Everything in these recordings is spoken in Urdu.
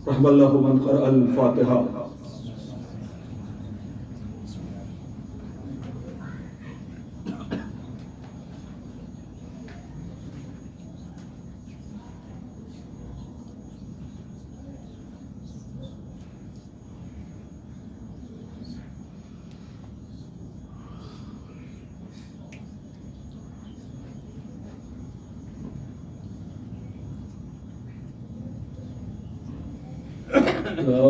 رحم الله من قرأ الفاتحة. لا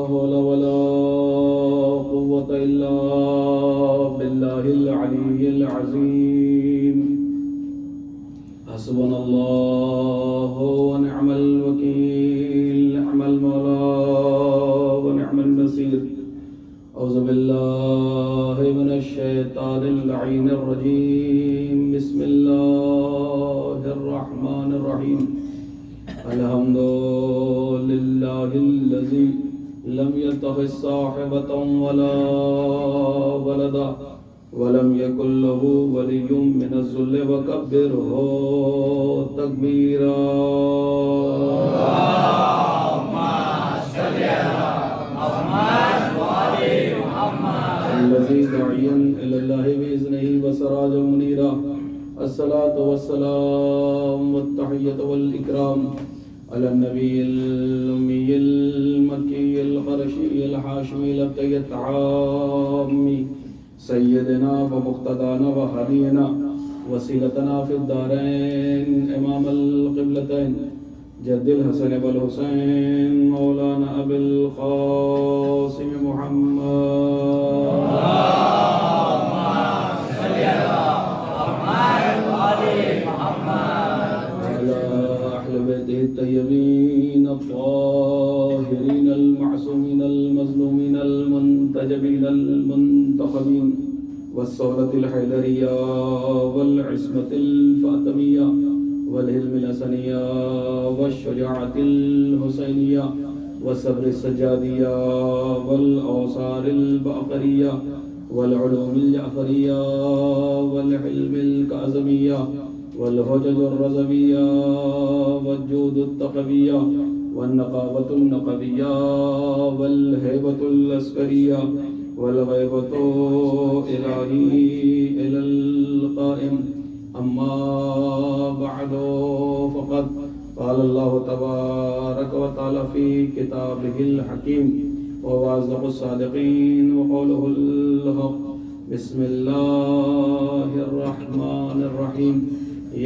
حول ولا قوة إلا بالله العلي العظيم. حسبنا الله ونعم الوكيل، نعم المولى ونعم النصير. أعوذ بالله من الشيطان اللعين الرجيم. بسم الله الرحمن الرحيم. الحمد لله الذي لم يتخذ صاحبة ولا ولدا ولم يكن له ولي من الذل وكبره تكبيرا. اللهم صل على محمد وآل محمد الذي داعيا إلى الله بإذنه وسراجا منيرا. الصلاة والسلام والتحية والإكرام على النبي الأمي المكي القرشي الحاشمي الأبتي العامي سيدنا ومقتدانا وهدينا وسيلتنا في الدارين إمام القبلتين جد الحسن والحسين مولانا أبي القاسم محمد. الطيبين الطاهرين المعصومين المظلومين المنتجبين المنتخبين والثورة الحيدرية والعصمة الفاطمية والحلم الحسنية والشجاعة الحسينية والصبر السجادية والأوصار الباقرية والعلوم الجعفرية والحلم الكاظمية والحجج الرزبية والجود التقوية والنقابة النقبية والهيبة العسكرية والغيبة إلهي إلى القائم. أما بعد فقد قال الله تبارك وتعالى في كتابه الحكيم وواصدق الصادقين وقوله الحق. بسم الله الرحمن الرحيم.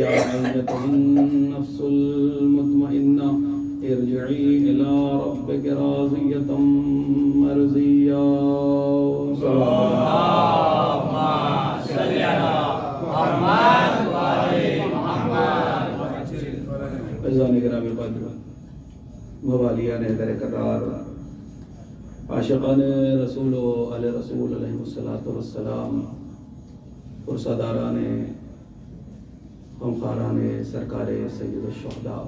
يا أيتها النفس المطمئنة ارجعي إلى ربك راضية مرضية. اللهم صل على محمد وآل محمد. عزیزان گرامی قدر، موالیان در قرار، عاشقان رسول و علی رسول علیہ السلام، پرساداران غمخواران سرکار سید الشہداء،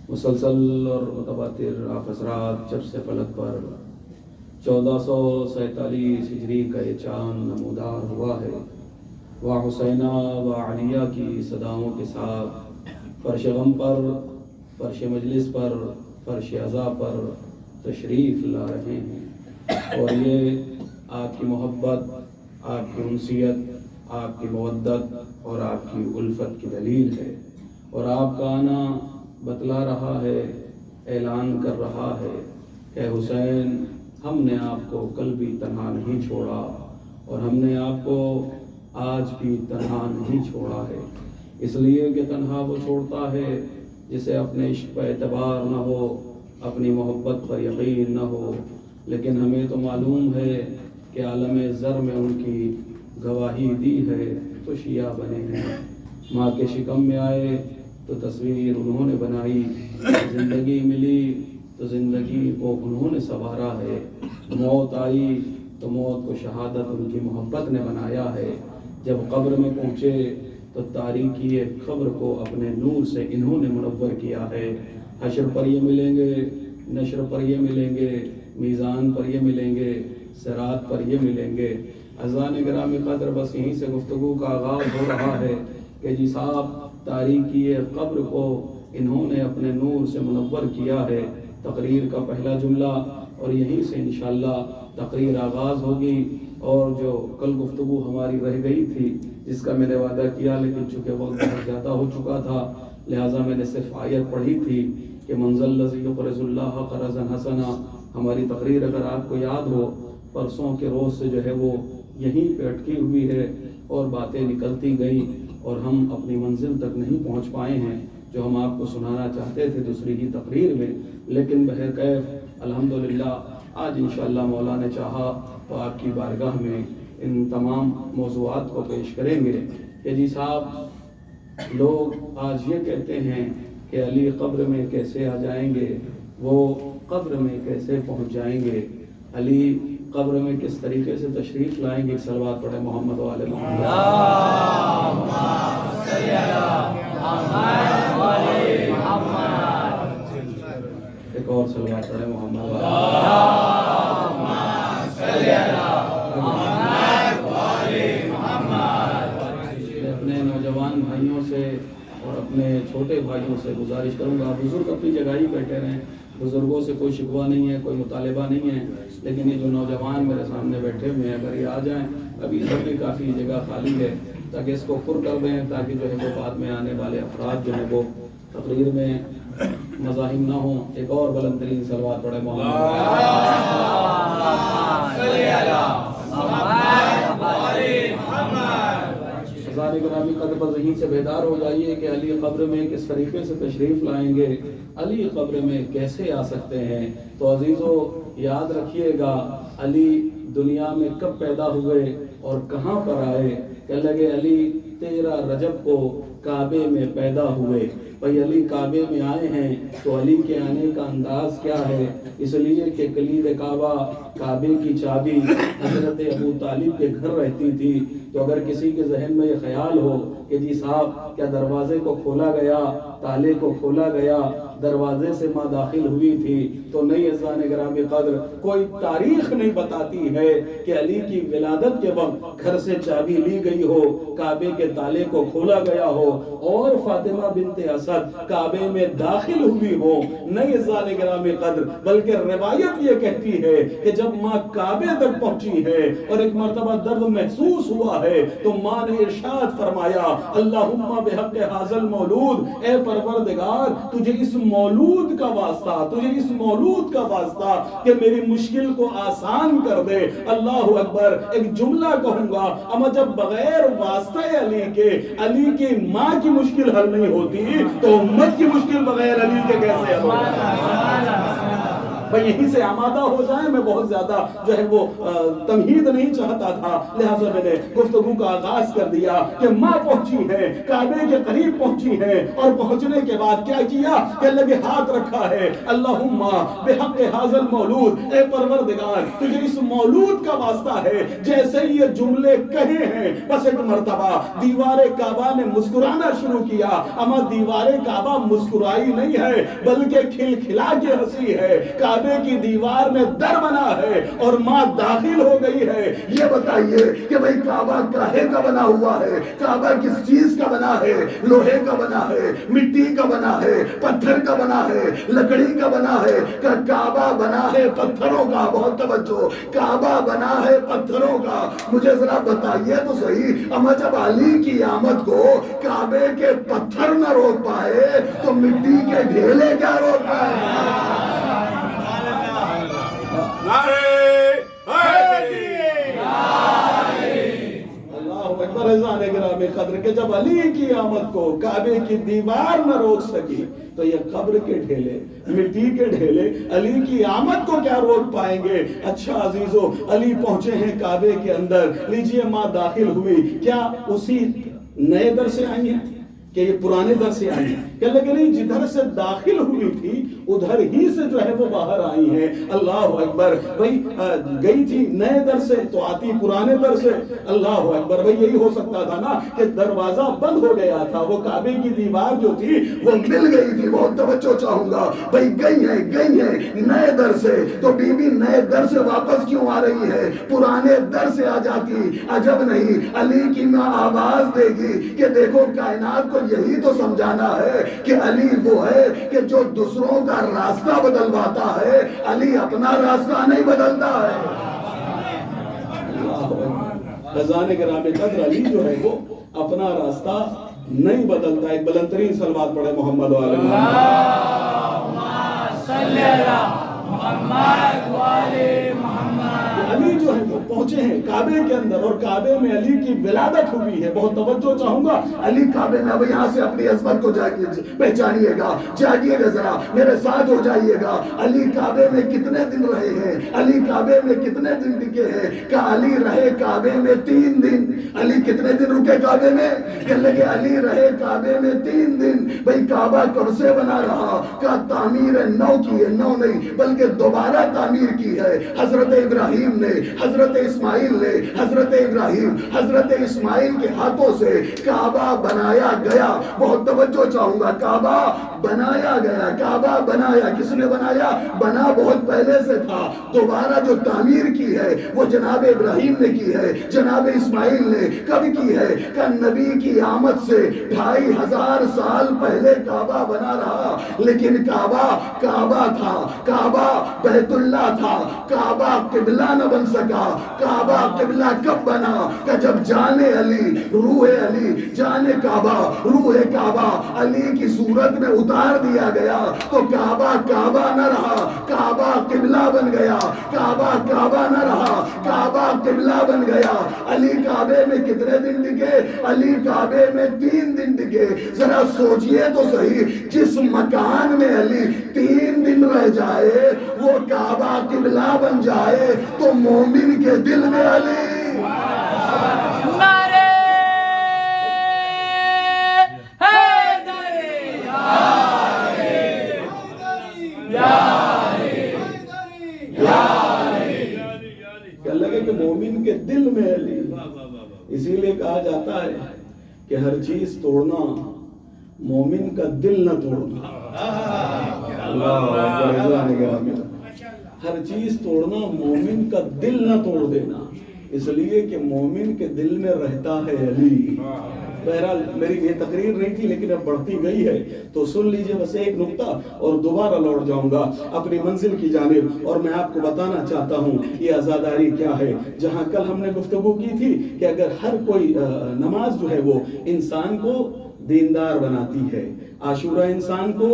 مسلسل اور متواتر آفسرات جب سے فلک پر 1447 ہجری کا یہ چاند نمودار ہوا ہے، وہ حسینہ و علیہ کی صداؤں کے ساتھ فرش غم پر، فرش مجلس پر، فرش عزا پر تشریف لا رہے ہیں. اور یہ آپ کی محبت، آپ کی انسیت، آپ کی مودت اور آپ کی الفت کی دلیل ہے. اور آپ کا آنا بتلا رہا ہے، اعلان کر رہا ہے کہ حسین، ہم نے آپ کو کل بھی تنہا نہیں چھوڑا اور ہم نے آپ کو آج بھی تنہا نہیں چھوڑا ہے. اس لیے کہ تنہا وہ چھوڑتا ہے جسے اپنے عشق پر اعتبار نہ ہو، اپنی محبت پر یقین نہ ہو. لیکن ہمیں تو معلوم ہے کہ عالم زر میں ان کی گواہی دی ہے تو شیعہ بنے ہیں. ماں کے شکم میں آئے تو تصویر انہوں نے بنائی، زندگی ملی تو زندگی کو انہوں نے سنوارا ہے. موت آئی تو موت کو شہادت ان کی محبت نے بنایا ہے. جب قبر میں پہنچے تو تاریکی قبر کو اپنے نور سے انہوں نے منور کیا ہے. حشر پر یہ ملیں گے، نشر پر یہ ملیں گے، میزان پر یہ ملیں گے، صراط پر یہ ملیں گے. عزیزان گرامی قدر، بس یہیں سے گفتگو کا آغاز ہو رہا ہے کہ جی صاحب، تاریکی قبر کو انہوں نے اپنے نور سے منور کیا ہے تقریر کا پہلا جملہ، اور یہیں سے انشاءاللہ تقریر آغاز ہوگی۔ اور جو کل گفتگو ہماری رہ گئی تھی جس کا میں نے وعدہ کیا، لیکن چونکہ وقت بہت زیادہ ہو چکا تھا لہٰذا میں نے صرف آیت پڑھی تھی کہ من ذا الذی یقرض اللہ قرضا حسنا۔ ہماری تقریر اگر آپ کو یاد ہو پرسوں کے روز سے جو ہے وہ یہیں پہ اٹکی ہوئی ہے اور باتیں نکلتی گئیں اور ہم اپنی منزل تک نہیں پہنچ پائے ہیں جو ہم آپ کو سنانا چاہتے تھے دوسری ہی تقریر میں، لیکن بہرکیف الحمدللہ آج انشاءاللہ مولا نے چاہا تو آپ کی بارگاہ میں ان تمام موضوعات کو پیش کریں گے کہ جی صاحب لوگ آج یہ کہتے ہیں کہ علی قبر میں کیسے آ جائیں گے، وہ قبر میں کیسے پہنچ جائیں گے، علی قبر میں کس طریقے سے تشریف لائیں گے۔ صلوات پڑھیں محمد و آل محمد۔ ایک اور صلوات پڑھیں محمد و اپنے نوجوان بھائیوں سے اور اپنے چھوٹے بھائیوں سے گزارش کروں گا، بزرگ اپنی جگہ ہی بیٹھے رہیں، بزرگوں سے کوئی شکوہ نہیں ہے، کوئی مطالبہ نہیں ہے، لیکن یہ جو نوجوان میرے سامنے بیٹھے ہوئے ہیں اگر یہ آ جائیں، ابھی ادھر بھی کافی جگہ خالی ہے، تاکہ اس کو پر کر دیں تاکہ جو ہے وہ بعد میں آنے والے افراد جو ہے وہ تقریر میں مزاحم نہ ہوں۔ ایک اور بلند ترین صلوات پڑھیں ہزار گرامی قدر پر ذہین سے بیدار ہو جائیے کہ علی قبر میں کس طریقے سے تشریف لائیں گے، علی قبر میں کیسے آ سکتے ہیں۔ تو عزیزو یاد رکھیے گا علی دنیا میں کب پیدا ہوئے اور کہاں پر آئے۔ کہ لگے علی 13 رجب کو کعبے میں پیدا ہوئے۔ بھئی علی کعبے میں آئے ہیں تو علی کے آنے کا انداز کیا ہے؟ اس لیے کہ کلید کعبہ، کعبے کی چابی حضرت ابو طالب کے گھر رہتی تھی، تو اگر کسی کے ذہن میں یہ خیال ہو کہ جی صاحب کیا دروازے کو کھولا گیا، تالے کو کھولا گیا، دروازے سے ماں داخل ہوئی تھی، تو نہیں عزیزان گرامی قدر، کوئی تاریخ نہیں بتاتی ہے کہ علی کی ولادت کے وقت گھر سے چابی لی گئی ہو، کعبے کے تالے کو کھولا گیا ہو اور فاطمہ بنت اسد کعبے میں داخل ہوئی ہو، نہیں عزیزان گرامی قدر، بلکہ روایت یہ کہتی ہے کہ جب ماں کعبے تک پہنچی ہے اور ایک مرتبہ درد محسوس ہوا ہے تو ماں نے ارشاد فرمایا اللہم بحق حاضل مولود، اے پروردگار تجھے اس مولود کا واسطہ، تجھے اس مولود کا واسطہ کہ میری مشکل کو آسان کر دے۔ اللہ اکبر، ایک جملہ کہوں گا، اما جب بغیر واسطہ علی کے علی کی ماں کی مشکل حل نہیں ہوتی تو امت کی مشکل بغیر علی کے کیسے حل ہوگی؟ بھئی یہیں سے آمادہ ہو جائیں، میں بہت زیادہ جو ہے وہ تمہید نہیں چاہتا تھا، لہٰذا میں نے گفتگو کا آغاز کر دیا کہ ماں پہنچی ہے، کعبے کے قریب پہنچی ہے، اور پہنچنے کے بعد کیا کیا کہ لگے ہاتھ رکھا ہے اللہم بحق حاضل مولود، اے پروردگار تجھے اس مولود کا واسطہ ہے۔ جیسے یہ جملے کہے ہیں بس ایک مرتبہ دیوار کعبہ نے مسکرانا شروع کیا، اما دیوار کعبہ مسکرائی نہیں ہے بلکہ کھل کھلا کے ہنسی ہے۔ کعبے کی دیوار میں در بنا ہے اور ماں داخل ہو گئی ہے۔ یہ بتائیے کہ بھئی کعبہ کاہے کا بنا ہوا ہے؟ کعبہ کس چیز کا بنا ہے؟ لوہے کا بنا ہے، مٹی کا بنا ہے، پتھر کا بنا ہے، لکڑی کا بنا ہے؟ کہ کعبہ بنا ہے پتھروں کا، بہت توجہ، کعبہ بنا ہے پتھروں کا۔ مجھے ذرا بتائیے تو صحیح، اما جب علی کی آمد کو کعبے کے پتھر نہ روک پائے تو مٹی کے ڈھیلے کیا روک پائے؟ اللہ اکبر، عزیزان گرامی قدر، کہ جب علی کی آمد کو کعبے کی دیوار نہ روک سکی تو یہ قبر کے ڈھیلے، مٹی کے ڈھیلے علی کی آمد کو کیا روک پائیں گے؟ اچھا عزیزو، علی پہنچے ہیں کعبے کے اندر، لیجئے ماں داخل ہوئی، کیا اسی نئے در سے آئی ہیں کہ یہ پرانے در سے آئی ہیں؟ کہ لگے نہیں، جدھر سے داخل ہوئی تھی ادھر ہی سے جو ہے وہ باہر آئی ہیں۔ اللہ اکبر، بھئی گئی تھی نئے در سے تو آتی پرانے در سے۔ اللہ اکبر، بھئی یہی ہو سکتا تھا نا کہ دروازہ بند ہو گیا تھا، وہ کعبے کی دیوار جو تھی وہ مل گئی تھی۔ بہت توجہ چاہوں گا، بھئی گئی ہیں نئے در سے، تو بی بی نئے در سے واپس کیوں آ رہی ہے؟ پرانے در سے آ جاتی، عجب نہیں، علی کی ماں آواز دے گی کہ دیکھو کائنات کو یہی تو سمجھانا ہے کہ علی وہ ہے کہ جو دوسروں کا راستہ بدلواتا ہے، علی اپنا راستہ نہیں بدلتا ہے۔ خزانے کرام قدر علی جو ہے وہ اپنا راستہ نہیں بدلتا۔ ایک بلند ترین صلوات پڑھے محمد والے اللہم صلی اللہ محمد والے محمد۔ علی جو ہے وہ پہنچے ہیں کعبے کے اندر، اور کعبے میں علی کی ولادت ہوئی ہے۔ بہت توجہ چاہوں گا، علی کعبے میں، اب یہاں سے اپنی عظمت کو پہچانیے گا، جاگیے گا ذرا، میرے ساتھ ہو جائیے گا۔ علی کعبے میں کتنے دن رہے ہیں؟ علی کعبے میں کتنے دن ٹکے ہیں؟ کہ علی رہے کعبے میں 3 دن۔ علی کتنے دن رکے کعبے میں؟ کہ لگے علی رہے کعبے میں 3 دن۔ بھئی کعبہ کب سے بنا رہا؟ کہ تعمیر نو کی ہے، نو نہیں بلکہ دوبارہ تعمیر کی ہے حضرت ابراہیم نے، حضرت اسماعیل نے۔ حضرت ابراہیم، حضرت اسماعیل کے ہاتھوں سے کعبہ بنایا گیا۔ بہت توجہ چاہوں گا، کعبہ بنایا گیا۔ کعبہ بنایا کس نے بنایا؟ بنا بہت پہلے سے تھا، دوبارہ جو تعمیر کی ہے وہ جناب ابراہیم نے کی ہے، جناب اسماعیل نے۔ کب کی ہے؟ کہ نبی کی آمد سے 2500 سال پہلے کعبہ بنا رہا، لیکن کعبہ کعبہ تھا، کعبہ بیت اللہ تھا، کعبہ قبلہ نہ بن سکا۔ کعبہ قبلہ کب بنا؟ کہ جب جان علی، روح علی، جان کعبہ، روح کعبہ علی کی صورت میں اتار دیا گیا تو کعبہ کعبہ نہ رہا، کعبہ قبلہ بن گیا۔ کعبہ کعبہ نہ رہا، کعبہ قبلہ بن گیا۔ علی کعبے میں کتنے دن ٹکے؟ علی کعبے میں 3 دن ٹکے۔ ذرا سوچئے تو صحیح، جس مکان میں علی 3 دن رہ جائے وہ کعبہ قبلہ بن جائے تو مومن کے دل میں علی۔ نعرے حیدری کہ لگے کہ مومن کے دل میں علی۔ اسی لیے کہا جاتا ہے کہ ہر چیز توڑنا مومن کا دل نہ توڑنا۔ ہر چیز توڑنا مومن کا دل نہ توڑ دینا، اس لیے کہ مومن کے دل میں رہتا ہے علی۔ بہرحال میری یہ تقریر نہیں تھی لیکن اب بڑھتی گئی ہے تو سن لیجئے بس ایک نقطہ اور دوبارہ لوٹ جاؤں گا اپنی منزل کی جانب، اور میں آپ کو بتانا چاہتا ہوں یہ عزاداری کیا ہے۔ جہاں کل ہم نے گفتگو کی تھی کہ اگر ہر کوئی نماز جو ہے وہ انسان کو دیندار بناتی ہے، عاشورہ انسان کو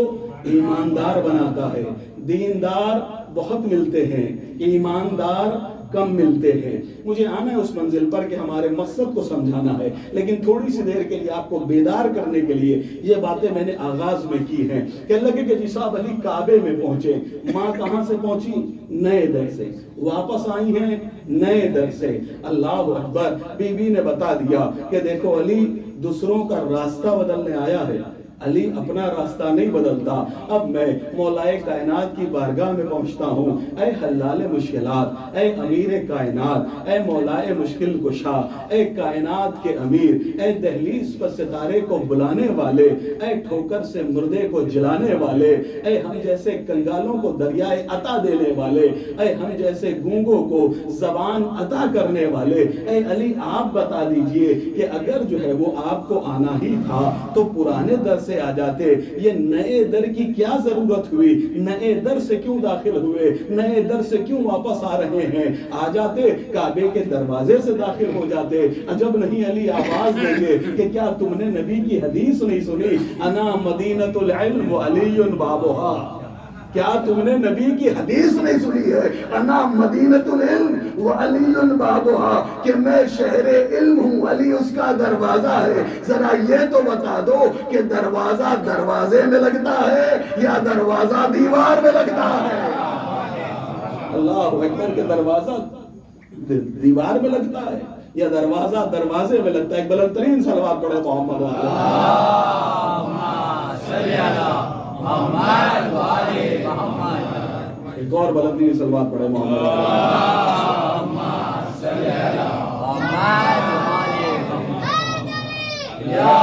ایماندار بناتا ہے۔ دیندار بہت ملتے ہیں، ایماندار کم ملتے ہیں۔ مجھے آنا ہے اس منزل پر کہ ہمارے مقصد کو سمجھانا ہے، لیکن تھوڑی سی دیر کے لیے آپ کو بیدار کرنے کے لیے یہ باتیں میں نے آغاز میں کی ہیں۔ کہنے لگے کہ جی صاحب علی کعبے میں پہنچے، ماں کہاں سے پہنچی؟ نئے در سے، واپس آئی ہیں نئے در سے۔ اللہ اکبر، بی بی نے بتا دیا کہ دیکھو علی دوسروں کا راستہ بدلنے آیا ہے، علی اپنا راستہ نہیں بدلتا۔ اب میں مولائے کائنات کی بارگاہ میں پہنچتا ہوں، اے حلال مشکلات، اے امیر کائنات، اے مولائے مشکل کشا، اے کائنات کے امیر، اے دہلیز پر ستارے کو بلانے والے، اے ٹھوکر سے مردے کو جلانے والے، اے ہم جیسے کنگالوں کو دریائے عطا دینے والے، اے ہم جیسے گونگوں کو زبان عطا کرنے والے، اے علی آپ بتا دیجئے کہ اگر جو ہے وہ آپ کو آنا ہی تھا تو پرانے در سے آ جاتے، یہ نئے در کی کیا ضرورت ہوئی؟ نئے در سے کیوں داخل ہوئے؟ نئے در سے کیوں واپس آ رہے ہیں؟ آ جاتے کعبے کے دروازے سے داخل ہو جاتے۔ عجب نہیں علی آواز دیں گے کہ کیا تم نے نبی کی حدیث نہیں سنی؟ انا مدینۃ العلم وعلی بابھا۔ کیا تم نے نبی کی حدیث نہیں سنی ہے؟ انا مدینۃ العلم وعلی بابھا، کہ میں شہر علم ہوں، علی اس کا دروازہ ہے۔ ذرا یہ تو بتا دو کہ دروازہ دروازے میں لگتا ہے یا دروازہ دیوار میں لگتا ہے؟ اللہ اکبر، کہ دروازہ دیوار میں لگتا ہے یا دروازہ دروازے میں لگتا ہے؟ ایک بلند ترین صلوات پڑھے محمد صلی اللہ محمد والے محمد۔ ایک اور بلند ترین صلوات پڑھے محمد صلی اللہ محمد والے محمد۔ یا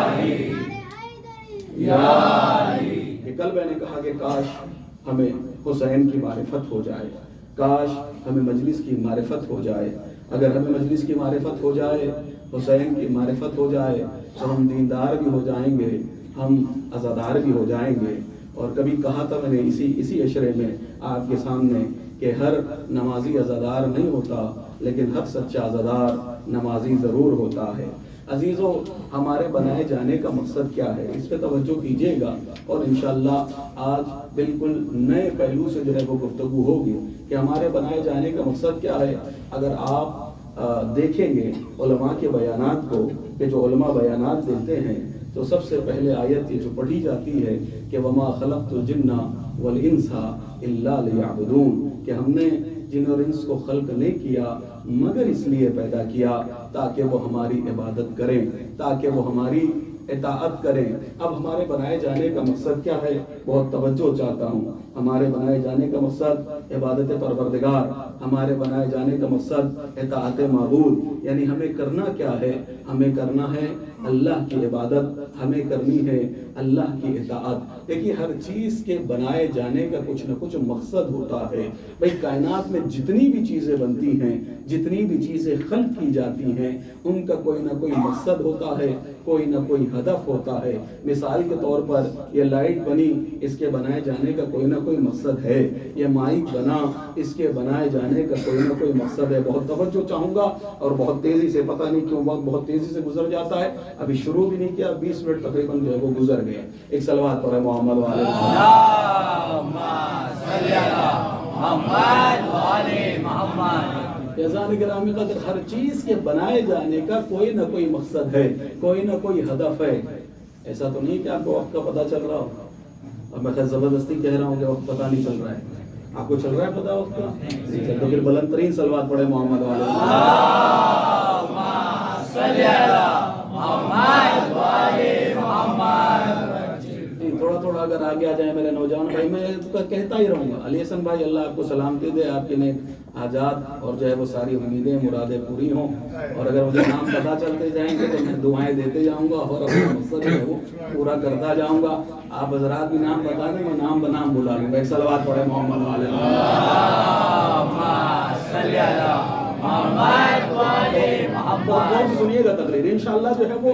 علی یا علی۔ کہ کل میں نے کہا کہ کاش ہمیں حسین کی معرفت ہو جائے، کاش ہمیں مجلس کی معرفت ہو جائے۔ اگر ہمیں مجلس کی معرفت ہو جائے، حسین کی معرفت ہو جائے تو ہم دیندار بھی ہو جائیں گے، ہم عزادار بھی ہو جائیں گے۔ اور کبھی کہا تھا میں نے اسی اشرے میں آپ کے سامنے کہ ہر نمازی عزادار نہیں ہوتا، لیکن ہر سچا عزادار نمازی ضرور ہوتا ہے۔ عزیزو، ہمارے بنائے جانے کا مقصد کیا ہے، اس پہ توجہ کیجیے گا، اور انشاءاللہ آج بالکل نئے پہلو سے جو ہے وہ گفتگو ہوگی کہ ہمارے بنائے جانے کا مقصد کیا ہے۔ اگر آپ دیکھیں گے علماء کے بیانات کو، کہ جو علماء بیانات دیتے ہیں، تو سب سے پہلے آیت یہ جو پڑھی جاتی ہے کہ وَمَا خَلَقْتُ الْجِنَّ وَالْإِنسَ إِلَّا لِيَعْبُدُونَ، کہ ہم نے جن اور انس کو خلق نہیں کیا مگر اس لیے پیدا کیا تاکہ وہ ہماری عبادت کریں، تاکہ وہ ہماری اطاعت کریں۔ اب ہمارے بنائے جانے کا مقصد کیا ہے، بہت توجہ چاہتا ہوں۔ ہمارے بنائے جانے کا مقصد عبادت پروردگار، ہمارے بنائے جانے کا مقصد اطاعت معبود، یعنی ہمیں کرنا کیا ہے، ہمیں کرنا ہے اللہ کی عبادت، ہمیں کرنی ہے اللہ کی اطاعت۔ دیکھیے ہر چیز کے بنائے جانے کا کچھ نہ کچھ مقصد ہوتا ہے۔ بھئی کائنات میں جتنی بھی چیزیں بنتی ہیں، جتنی بھی چیزیں خلق کی جاتی ہیں، ان کا کوئی نہ کوئی مقصد ہوتا ہے، کوئی نہ کوئی ہدف ہوتا ہے۔ مثال کے طور پر یہ لائٹ بنی، اس کے بنائے جانے کا کوئی نہ کوئی مقصد ہے۔ یہ مائک بنا، اس کے بنائے جانے کا کوئی نہ کوئی مقصد ہے۔ بہت توجہ چاہوں گا، اور بہت تیزی سے، پتہ نہیں کیوں وقت بہت تیزی سے گزر جاتا ہے، ابھی شروع بھی نہیں کیا، 20 منٹ تقریباً جو ہے وہ گزر گئے۔ ایک صلوات پڑھے محمد والے یزان گرامی قدر، ہر چیز کے بنائے جانے کا کوئی نہ کوئی مقصد ہے، کوئی نہ کوئی ہدف ہے۔ ایسا تو نہیں کہ آپ کو وقت کا پتہ چل رہا ہو، اب میں خیر زبردستی کہہ رہا ہوں کہ وقت پتہ نہیں چل رہا ہے، آپ کو چل رہا ہے پتہ وقت کا؟ تو پھر بلند ترین صلوات پڑھے محمد والے۔ تھوڑا تھوڑا اگر آگے آ جائیں میرے نوجوان بھائی، میں کہتا ہی رہوں گا۔ علی حسن بھائی اللہ آپ کو سلامتی دے، آپ کے نیک حاجات اور جو ہے وہ ساری امیدیں مرادیں پوری ہوں، اور اگر مجھے نام پتہ چلتے جائیں گے تو میں دعائیں دیتے جاؤں گا اور اپنا مقصد ہے وہ پورا کرتا جاؤں گا۔ آپ حضرات بھی نام بتا دیں، میں نام بنام بلا لوں گا۔ ایک صلوات پڑھے محمد والے۔ سنیے گا تقریر انشاءاللہ جو ہے وہ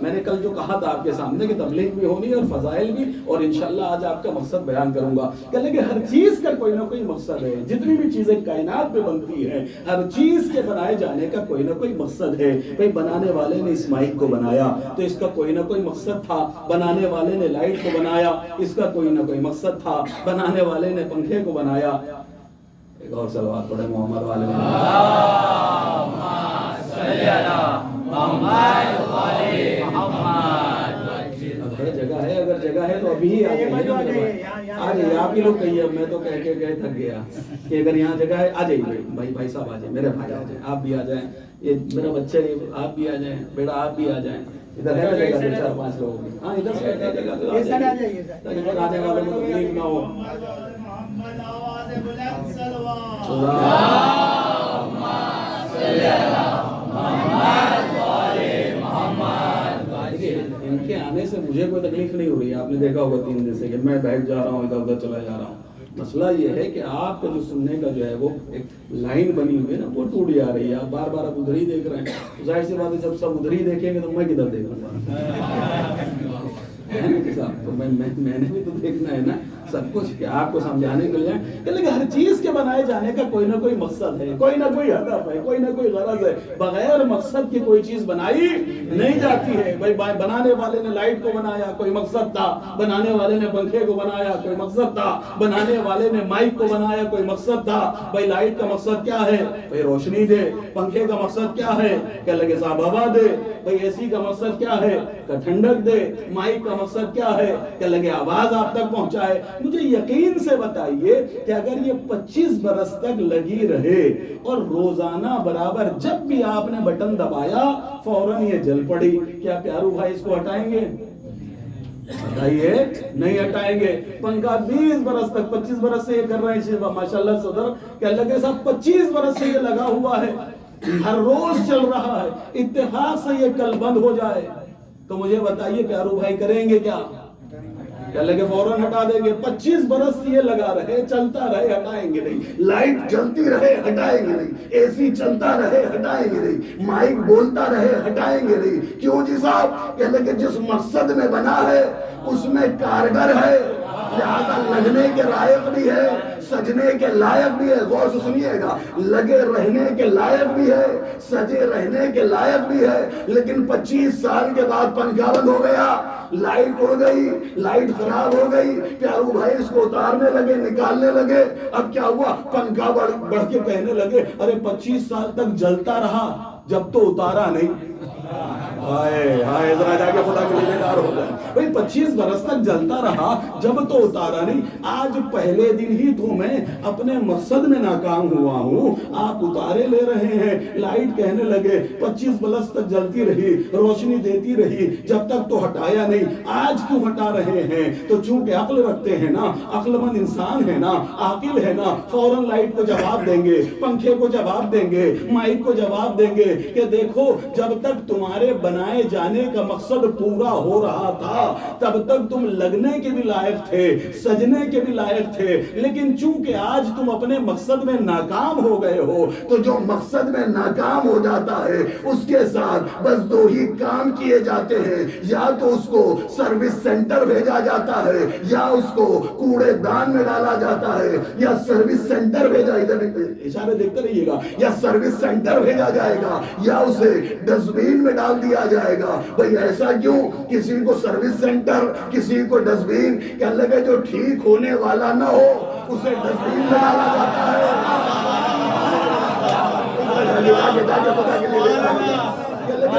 میں نے کل جو کہا تھا آپ کے سامنے کہ تبلیغ بھی ہونی اور فضائل بھی، اور انشاءاللہ آج آپ کا مقصد بیان کروں گا کہ ہر چیز کا کوئی نہ کوئی مقصد ہے۔ جتنی بھی چیزیں کائنات میں بنتی ہیں، ہر چیز کے بنائے جانے کا کوئی نہ کوئی مقصد ہے۔ بھئی بنانے والے نے اس مائک کو بنایا تو اس کا کوئی نہ کوئی مقصد تھا، بنانے والے نے لائٹ کو بنایا، اس کا کوئی نہ کوئی مقصد تھا، بنانے والے نے پنکھے کو بنایا۔ ایک اور صلوات پڑھے محمد والے۔ اب ہے جگہ ہے، اگر جگہ ہے تو ابھی آ جائیے، آپ ہی لوگ کہیے، میں تو کہہ کے تھک گیا کہ اگر یہاں جگہ ہے آ جائیے۔ بھائی صاحب آ جائیں، میرے بھائی آ جائیں، آپ بھی آ جائیں، یہ میرا بچہ آپ بھی آ جائیں، بیٹا آپ بھی آ جائیں۔ ادھر ہے جگہ 4-5 لوگوں کی، ہاں ادھر سے جگہ تاکہ آنے والوں کو تکلیف نہ ہو۔ ان کے آنے سے مجھے کوئی تکلیف نہیں ہو رہی ہے، آپ نے دیکھا ہوگا 3 دن سے کہ میں بیٹھ جا رہا ہوں، ادھر ادھر چلا جا رہا ہوں۔ مسئلہ یہ ہے کہ آپ کا جو سننے کا جو ہے وہ ایک لائن بنی ہوئی ہے نا، وہ ٹوٹ جا رہی ہے۔ آپ بار بار ادھر ہی دیکھ رہے ہیں، ظاہر سی بات ہے جب سب ادھر ہی دیکھیں گے تو میں کدھر دیکھ رہا ہوں؟ تو میں نے بھی تو دیکھنا ہے نا سب کچھ، کہ آپ کو سمجھانے کے لیے کہ ہر چیز کے بنائے جانے کا کوئی نہ کوئی مقصد ہے، کوئی نہ کوئی ہدف ہے، کوئی نہ کوئی غرض ہے۔ بغیر مقصد کی کوئی چیز بنائی نہیں جاتی ہے۔ بھائی بنانے والے نے لائٹ کو بنایا، کوئی مقصد تھا، بنانے والے نے پنکھے کو بنایا، کوئی مقصد تھا، بنانے والے نے مائک کو بنایا، کوئی مقصد تھا۔ بھائی لائٹ کا مقصد کیا ہے؟ بھائی روشنی دے۔ پنکھے کا مقصد کیا ہے؟ کہ لگے صاحب ہوا دے۔ بھئی اے سی کا مقصد کیا ہے؟ کہ ٹھنڈک دے۔ مائک کا مقصد کیا ہے؟ کہ لگے آواز آپ تک پہنچائے۔ مجھے یقین سے بتائیے کہ اگر یہ 25 برس تک لگی رہے اور روزانہ برابر جب بھی آپ نے بٹن دبایا فوراً یہ جل پڑی، کیا پیارو بھائی اس کو ہٹائیں گے؟ بتائیے، نہیں ہٹائیں گے۔ پنکھا 20 برس تک، 25 برس سے یہ کر رہے ہیں ماشاءاللہ صدر، کہ اللہ کے ساتھ 25 برس سے یہ لگا ہوا ہے، ہر روز چل رہا ہے۔ اتفاق سے یہ کل بند ہو جائے تو مجھے بتائیے پیارو بھائی کریں گے کیا؟ کہنے لگے فوراً ہٹا دیں گے. 25 برس یہ لگا رہے, چلتا رہے, ہٹائیں گے نہیں. لائٹ جلتی رہے ہٹائیں گے نہیں, اے سی چلتا رہے ہٹائیں گے نہیں, مائک بولتا رہے ہٹائیں گے نہیں. کیوں جی صاحب؟ کہنے لگے جس مقصد میں بنا ہے اس میں کارگر ہے, لہذا لگنے کے لائق بھی ہے, سجنے کے لائق بھی ہے. غور سے سنیے گا, لگے رہنے کے لائق بھی ہے, سجے رہنے کے لائق بھی ہے. لیکن 25 سال کے بعد پنکھا بند ہو گیا, لائٹ اڑ گئی, لائٹ خراب ہو گئی, پیارو بھائی اس کو اتارنے لگے, نکالنے لگے. اب کیا ہوا؟ پنکھا بڑھ کے کہنے لگے ارے 25 سال تک جلتا رہا, جب تو اتارا نہیں. ہائے ہائے, ذرا جا کے خدا کے لیے بیدار ہو جائے. بھئی 25 برس تک جلتا رہا, جب تو اتارا نہیں. آج پہلے دن ہی تو میں اپنے مقصد میں ناکام ہوا ہوں, آپ اتارے لے رہے ہیں. لائٹ کہنے لگے 25 برس تک جلتی رہی, روشنی دیتی رہی, جب تک تو ہٹایا نہیں, آج کیوں ہٹا رہے ہیں؟ تو چونکہ عقل رکھتے ہیں نا, عقل مند انسان ہے نا, عاقل ہے نا, فوراً لائٹ کو جواب دیں گے, پنکھے کو جواب دیں گے, مائک کو جواب دیں گے کہ دیکھو جب تک تمہارے بنائے جانے کا مقصد پورا ہو رہا تھا تب تک تم لگنے کے بھی لائق تھے, سجنے کے بھی لائق تھے. لیکن چونکہ آج تم اپنے مقصد میں ناکام ہو گئے ہو, تو جو مقصد میں ناکام ہو جاتا ہے اس کے ساتھ بس 2 ہی کام کیے جاتے ہیں, یا تو اس کو سروس سینٹر بھیجا جاتا ہے, یا اس کو کوڑے دان میں ڈالا جاتا ہے, یا سروس سینٹر بھیجا, ادھر اشارے دیکھتے رہیے گا, یا سروس سینٹر بھیجا جائے گا, یا اسے ڈسٹبین میں ڈال دیا جائے گا. بھئی ایسا کیوں؟ کسی کو سروس سینٹر, کسی کو ڈسٹبین. کہنے لگے جو ٹھیک ہونے والا نہ ہو اسے ڈسٹبین میں ڈالا جاتا ہے.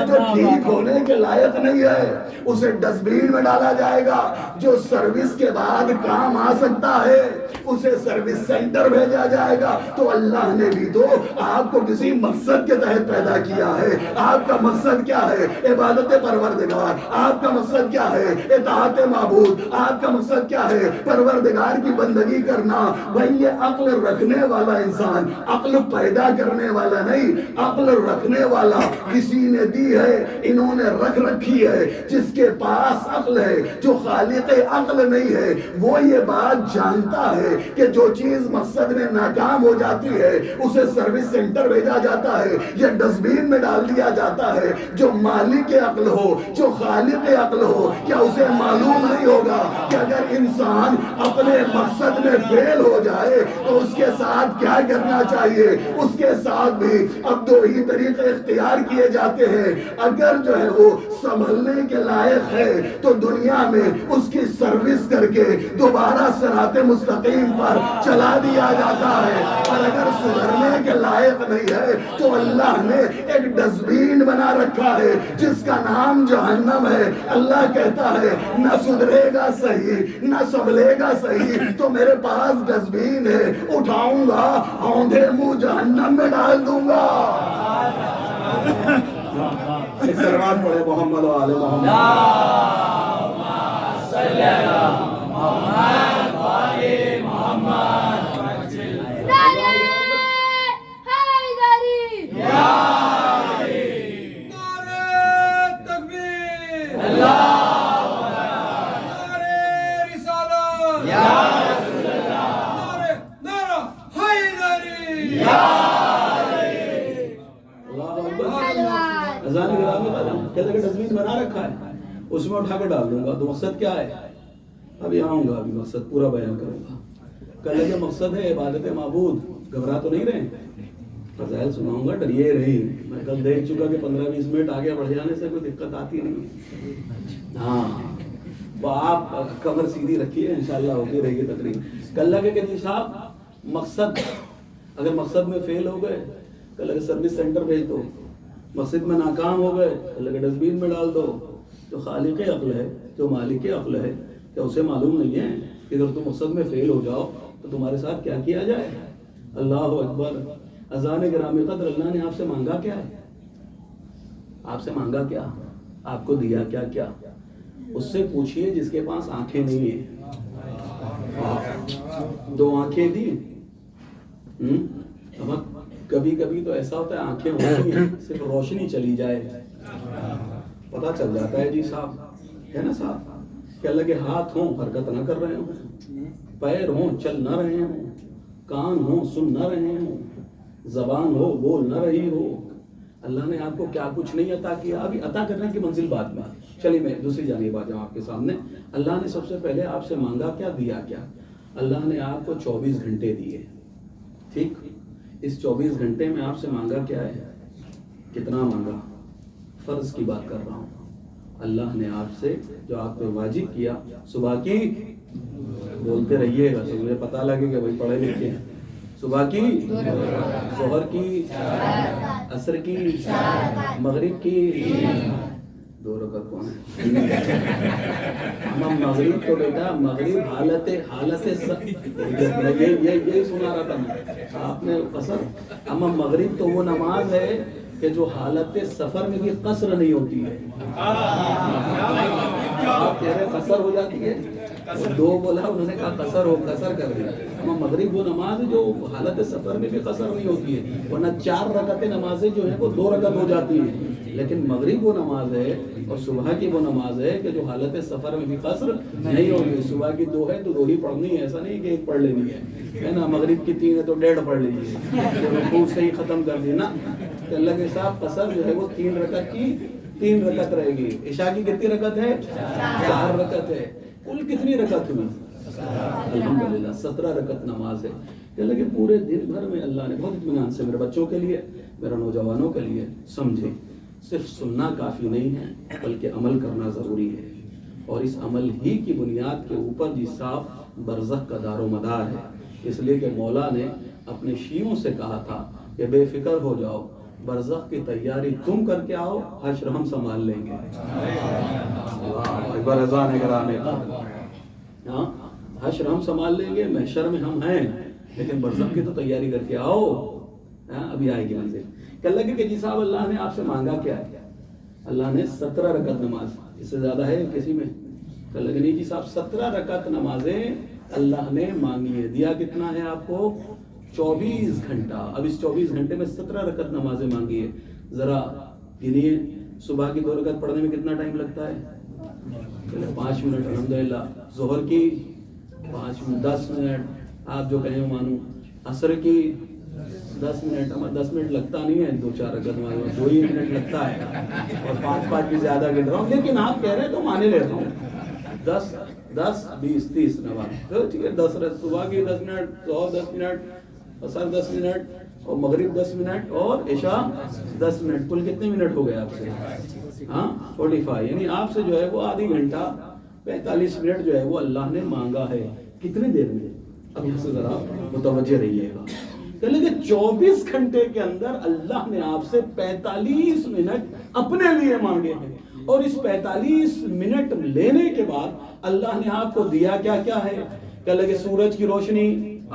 جو ٹھیک ہونے کے لائق نہیں ہے اسے ڈسٹبین میں ڈالا جائے گا. جو سروس کے بعد کام آ سکتا ہے اسے سروس سینٹر بھیجا جائے گا. تو اللہ نے بھی تو آپ کو کسی مقصد کے تحت پیدا کیا ہے. آپ کا مقصد کیا ہے؟ عبادت پروردگار. آپ کا مقصد کیا ہے؟ اطاعت معبود. آپ کا مقصد کیا ہے؟ پروردگار کی بندگی کرنا. بھائی یہ عقل رکھنے والا انسان, عقل پیدا کرنے والا نہیں, عقل رکھنے والا کسی نے دی ہے, انہوں نے رکھ رکھی ہے. جس کے پاس عقل ہے, جو خالق عقل نہیں ہے, وہ یہ بات جانتا ہے کہ جو چیز مقصد میں ناکام ہو جاتی ہے اسے سروس سینٹر بھیجا جاتا ہے یا ڈسٹبین میں ڈال دیا جاتا ہے. جو مالک عقل ہو, جو خالق عقل ہو, کیا اسے معلوم نہیں ہوگا کہ اگر انسان اپنے مقصد میں فیل ہو جائے تو اس کے ساتھ کیا کرنا چاہیے؟ اس کے ساتھ بھی اب 2 ہی طریقے اختیار کیے جاتے ہیں. اگر جو ہے وہ سنبھلنے کے لائق ہے تو دنیا میں اس کی سروس کر کے دوبارہ صراط مستقیم پر چلا دیا جاتا ہے, اور اگر سدھرنے کے لائق نہیں ہے تو اللہ نے ایک ڈسٹبین بنا رکھا ہے جس کا نام جہنم ہے. اللہ کہتا ہے نہ سدھرے گا صحیح, نہ سنبھلے گا صحیح, تو میرے پاس ڈسٹبین ہے, اٹھاؤں گا, اوندھے منہ جہنم میں ڈال دوں گا. ایک سلوات پڑھے محمد و آل محمد. صلی اللہ محمد و آل محمد. نعرہ حیدری, نعرہ تکبیر, اللہ نعرہ رسالت, نعرہ حیدری. اذان گرامی والا کہتے کہ ڈسٹبین بنا رکھا ہے, اس میں اٹھا کے ڈال دوں گا. تو مقصد کیا ہے؟ ابھی آؤں گا, ابھی مقصد پورا بیان کروں گا. کل یہ مقصد ہے عبادت معبود. گھبرا تو نہیں رہے؟ فضائل سناؤں گا, ڈریے رہی. میں کل دیکھ چکا کہ 15-20 منٹ آگے بڑھ جانے سے کوئی دقت آتی نہیں. ہاں تو آپ کمر سیدھی رکھیے, انشاءاللہ ہوتی رہے گی تقریر. کل لگے کہ جی صاحب مقصد, اگر مقصد میں فیل ہو گئے کل لگے سروس سینٹر بھیج دو. مقصد میں ناکام ہو گئے کل لگے ڈسٹبین میں ڈال دو. جو خالق عقل ہے, جو مالک عقل ہے, کیا اسے معلوم نہیں ہے کہ اگر تم مقصد میں فیل ہو جاؤ تو تمہارے ساتھ کیا کیا جائے؟ اللہ اکبر. اذان گرامی قدر, اللہ نے آپ سے مانگا کیا ہے؟ آپ سے مانگا کیا؟ آپ کو دیا کیا کیا؟ اس سے پوچھئے جس کے پاس آنکھیں نہیں ہیں. 2 آنکھیں دی. کبھی کبھی تو ایسا ہوتا ہے آنکھیں ہوتی ہیں, صرف روشنی چلی جائے پتہ چل جاتا ہے جی صاحب, ہے نا صاحب, کہ اللہ کے ہاتھ ہوں حرکت نہ کر رہے ہوں، پیر ہوں چل نہ رہے ہوں، کان ہوں سن نہ رہے ہوں، زبان ہو بول نہ رہی ہو، اللہ نے آپ کو کیا کچھ نہیں عطا کیا. ابھی عطا کرنے کی منزل بعد میں. چلیے میں دوسری جانب آ جاؤں آپ کے سامنے. اللہ نے سب سے پہلے آپ سے مانگا کیا، دیا کیا؟ اللہ نے آپ کو 24 گھنٹے دیے. ٹھیک، اس 24 گھنٹے میں آپ سے مانگا کیا ہے؟ کتنا مانگا؟ فرض کی بات کر رہا ہوں. اللہ نے آپ سے جو آپ پہ واجب کیا، صبح کی بولتے رہیے گا تو مجھے پتہ لگے کہ بھائی پڑھے لکھے ہیں. صبح کی، ظہر کی، عصر کی، مغرب کی. 2 رکعت کون ہے؟ مغرب تو بیٹا مغرب حالت یہی سنا رہا تھا میں آپ نے قصر. اما مغرب تو وہ نماز ہے کہ جو حالت سفر میں بھی قصر نہیں ہوتی ہے. آپ کہہ رہے قصر ہو جاتی ہے، 2 بولا انہوں نے کہا قصر ہو، قصر کر دیا. اما مغرب وہ نماز جو حالت سفر میں بھی قصر نہیں ہوتی ہے، ورنہ 4 رکعتیں نمازیں جو ہیں وہ 2 رکعت ہو جاتی ہیں. لیکن مغرب وہ نماز ہے اور صبح کی وہ نماز ہے کہ جو حالت سفر میں بھی قصر نہیں ہوگی. صبح کی 2 ہے تو 2 ہی پڑھنی ہے، ایسا نہیں کہ 1 پڑھ لینی ہے نا. مغرب کی 3 ہے تو 1.5 پڑھ لیجیے، رکوع سے ہی ختم کر دینا. کہ اللہ کے ساتھ قصر جو ہے وہ 3 رکعت کی 3 رکعت رہے گی. عشاء کی کتنی رکعت ہے؟ 4 رکعت ہے. کل کتنی رکعت ہوئی؟ الحمدللہ 17 رکعت نماز ہے. کہ اللہ کے پورے دن بھر میں اللہ نے بہت اطمینان سے میرے بچوں کے لیے، میرے نوجوانوں کے لیے سمجھے صرف سننا کافی نہیں ہے بلکہ عمل کرنا ضروری ہے. اور اس عمل ہی کی بنیاد کے اوپر جی صاحب برزخ کا دار و مدار ہے. اس لیے کہ مولا نے اپنے شیعوں سے کہا تھا کہ بے فکر ہو جاؤ، برزخ کی تیاری تم کر کے آؤ، حشر ہم سنبھال لیں گے. ہاں حشر ہم سنبھال لیں گے، محشر میں ہم ہیں، لیکن برزخ کی تو تیاری کر کے آؤ. ابھی آئے گی منزل. کہ اللہ کہ جی صاحب اللہ نے آپ سے مانگا کیا ہے؟ اللہ نے 17 رکعت نماز، اس سے زیادہ ہے کسی میں؟ کہ اللہ کہ نہیں جی صاحب 17 رکعت نمازیں اللہ نے مانگی ہے. دیا کتنا ہے آپ کو؟ 24 گھنٹہ. اب اس 24 گھنٹے میں 17 رکعت نمازیں مانگی ہے. ذرا گنیے صبح کی 2 رکعت پڑھنے میں کتنا ٹائم لگتا ہے؟ 5 منٹ. الحمدللہ. ظہر کی 5 منٹ 10 منٹ آپ جو کہیں مانوں. عصر کی 10 منٹ. ہمیں 10 منٹ لگتا نہیں ہے 2-4 رکعت نماز میں، 2 ہی منٹ لگتا ہے اور 5 بھی زیادہ گر رہا ہوں. لیکن آپ کہہ رہے ہیں تو مانے لیتا ہوں. 10 20 30 نماز ٹھیک ہے. 10 صبح کی 10 منٹ، ظہر 10 منٹ، عصر 10 منٹ اور مغرب 10 منٹ اور عشاء 10 منٹ. کل کتنے منٹ ہو گئے آپ سے؟ ہاں 45. یعنی آپ سے جو ہے وہ آدھی گھنٹہ 45 منٹ جو ہے وہ اللہ نے مانگا ہے. کتنے دیر میں؟ اب یہاں سے ذرا متوجہ رہیے گا. کہ 24 گھنٹے کے اندر اللہ نے آپ سے 45 منٹ اپنے لیے مانگے ہیں. اور اس 45 منٹ لینے کے بعد اللہ نے آپ کو دیا کیا کیا ہے؟ کہ لگے سورج کی روشنی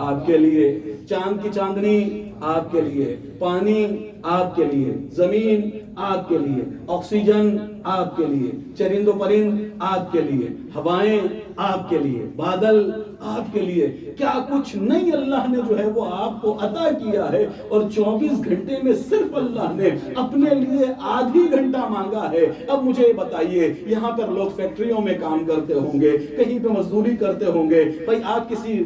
آپ کے لیے، چاند کی چاندنی آپ کے لیے، پانی آپ کے لیے، زمین آپ کے لیے، آکسیجن آپ کے لیے، چرند و پرند آپ کے لیے، ہوائیں آپ کے لیے، بادل آپ کے لیے. کیا کچھ نہیں اللہ نے جو ہے وہ آپ کو عطا کیا ہے. اور 24 گھنٹے میں صرف اللہ نے اپنے لیے آدھی گھنٹہ مانگا ہے. اب مجھے بتائیے، یہاں پر لوگ فیکٹریوں میں کام کرتے ہوں گے، کہیں پہ مزدوری کرتے ہوں گے. بھائی آپ کسی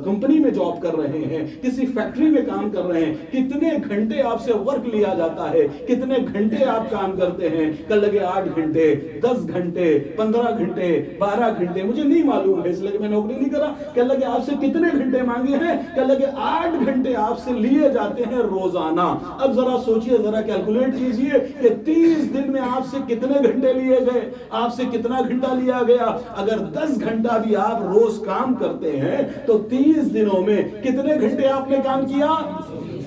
کمپنی میں جاب کر رہے ہیں، کسی فیکٹری میں کام کر رہے ہیں، کتنے گھنٹے آپ سے ورک لیا جاتا ہے، کتنے گھنٹے آپ کام کرتے ہیں؟ کل لگے 8 گھنٹے، 10 گھنٹے، 15 گھنٹے، 12 گھنٹے، مجھے نہیں معلوم ہے اس لیے کہ میں نوکری نہیں کر رہا. کل لگے آپ سے کتنے گھنٹے مانگے ہیں؟ کل لگے 8 گھنٹے آپ سے لیے جاتے ہیں روزانہ. اب ذرا سوچئے، ذرا کیلکولیٹ کیجئے کہ 30 دن میں آپ سے کتنے گھنٹے لیے گئے، آپ سے کتنا گھنٹہ لیا گیا. اگر 10 گھنٹہ بھی آپ روز کام کرتے ہیں تو 30 دنوں میں کتنے گھنٹے آپ نے کام کیا؟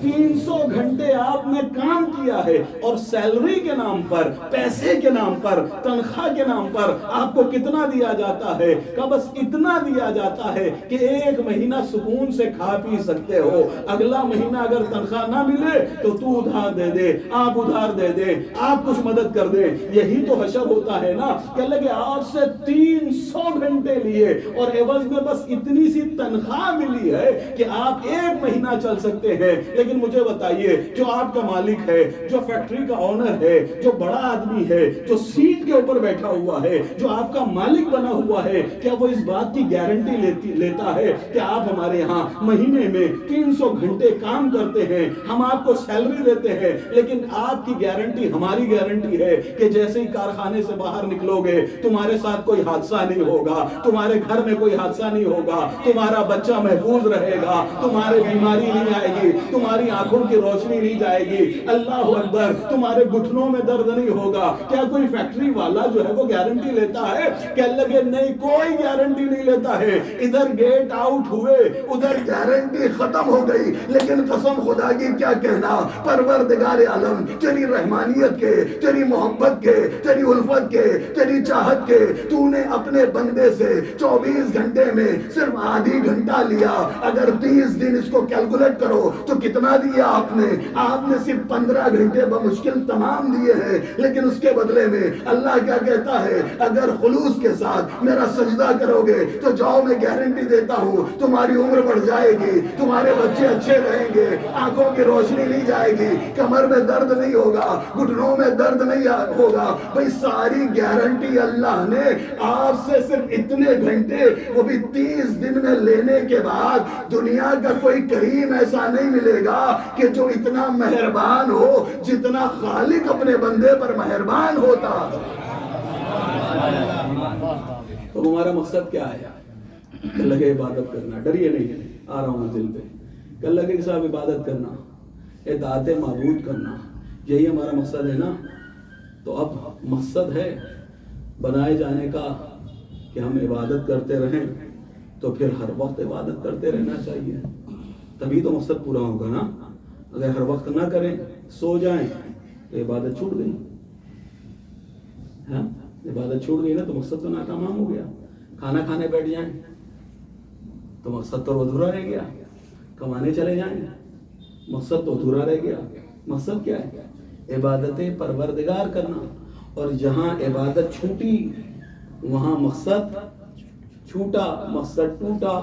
300 گھنٹے آپ نے کام کیا ہے. اور سیلری کے نام پر، پیسے کے نام پر، تنخواہ کے نام پر آپ کو کتنا دیا جاتا ہے؟ کہ بس اتنا دیا جاتا ہے کہ 1 مہینہ سکون سے کھا پی سکتے ہو. اگلا مہینہ اگر تنخواہ نہ ملے تو تو ادھار دے دے، آپ ادھار دے دے، آپ کچھ مدد کر دیں. یہی تو حشر ہوتا ہے نا. کہ لگے آپ سے 300 گھنٹے لیے اور عوض میں بس اتنی سی تنخواہ ملی ہے کہ آپ 1 مہینہ چل سکتے ہیں. لیکن لیکن مجھے بتائیے جو آپ کا مالک ہے، جو فیکٹری کا آنر ہے، جو بڑا آدمی ہے، جو سیٹ کے اوپر بیٹھا ہوا ہے، جو آپ کا مالک بنا ہوا ہے، کیا وہ اس بات کی گارنٹی لیتا ہے کہ آپ ہمارے ہاں مہینے میں 300 گھنٹے کام کرتے ہیں، ہم آپ کو سیلری دیتے ہیں، لیکن آپ کی گارنٹی ہماری گارنٹی ہے کہ جیسے ہی کارخانے سے باہر نکلو گے تمہارے ساتھ کوئی حادثہ نہیں ہوگا، تمہارے گھر میں کوئی حادثہ نہیں ہوگا، تمہارا بچہ محفوظ رہے گا، تمہارے بیماری نہیں آئے گی، تمہاری آنکھوں کی روشنی نہیں جائے گی، اللہ اکبر، تمہارے گھٹنوں میں درد نہیں ہوگا۔ کیا کوئی فیکٹری والا جو ہے وہ گارنٹی لیتا ہے؟ کہنے لگے نہیں، کوئی گارنٹی نہیں لیتا ہے۔ ادھر گیٹ آؤٹ ہوئے، ادھر گارنٹی ختم ہو گئی، لیکن قسم خدا کی کیا کہنا، پروردگار عالم تیری رحمانیت کے، تیری محبت کے، تیری الفت کے، تیری چاہت کے، تو نے اپنے بندے سے 24 گھنٹے میں صرف آدھی گھنٹہ لیا۔ اگر 30 دن اس کو کیلکولیٹ کرو تو کتنا دیا آپ نے؟ آپ نے صرف 15 گھنٹے بمشکل تمام دیے ہیں، لیکن اس کے بدلے میں اللہ کیا کہتا ہے؟ اگر خلوص کے ساتھ میرا سجدہ کرو گے تو جاؤ، میں گارنٹی دیتا ہوں تمہاری عمر بڑھ جائے گی، تمہارے بچے اچھے رہیں گے، آنکھوں کی روشنی نہیں جائے گی، کمر میں درد نہیں ہوگا، گھٹنوں میں درد نہیں ہوگا۔ بھئی ساری گارنٹی اللہ نے آپ سے صرف اتنے گھنٹے، وہ بھی 30 دن میں لینے کے بعد دنیا کا کوئی کریم ایسا نہیں ملے گا کہ جو اتنا مہربان ہو جتنا خالق اپنے بندے پر مہربان ہوتا۔ تو ہمارا مقصد کیا ہے؟ کہ لگے عبادت کرنا، ڈریے نہیں، آ رہا ہوں منزل پہ، کہ لگے کہ صاحب عبادت کرنا، اطاعت معبود کرنا، یہی ہمارا مقصد ہے نا۔ تو اب مقصد ہے بنائے جانے کا کہ ہم عبادت کرتے رہیں، تو پھر ہر وقت عبادت کرتے رہنا چاہیے، تبھی تو مقصد پورا ہوگا نا۔ اگر ہر وقت نہ کریں، سو جائیں، تو عبادت چھوٹ گئی، ہاں عبادت چھوٹ گئی نا، تو مقصد تو ناکام ہو گیا۔ کھانا کھانے بیٹھ جائیں تو مقصد تو ادھورا رہ گیا، کمانے چلے جائیں مقصد تو ادھورا رہ گیا۔ مقصد کیا ہے؟ عبادت پروردگار کرنا، اور جہاں عبادت چھوٹی وہاں مقصد چھوٹا، مقصد ٹوٹا،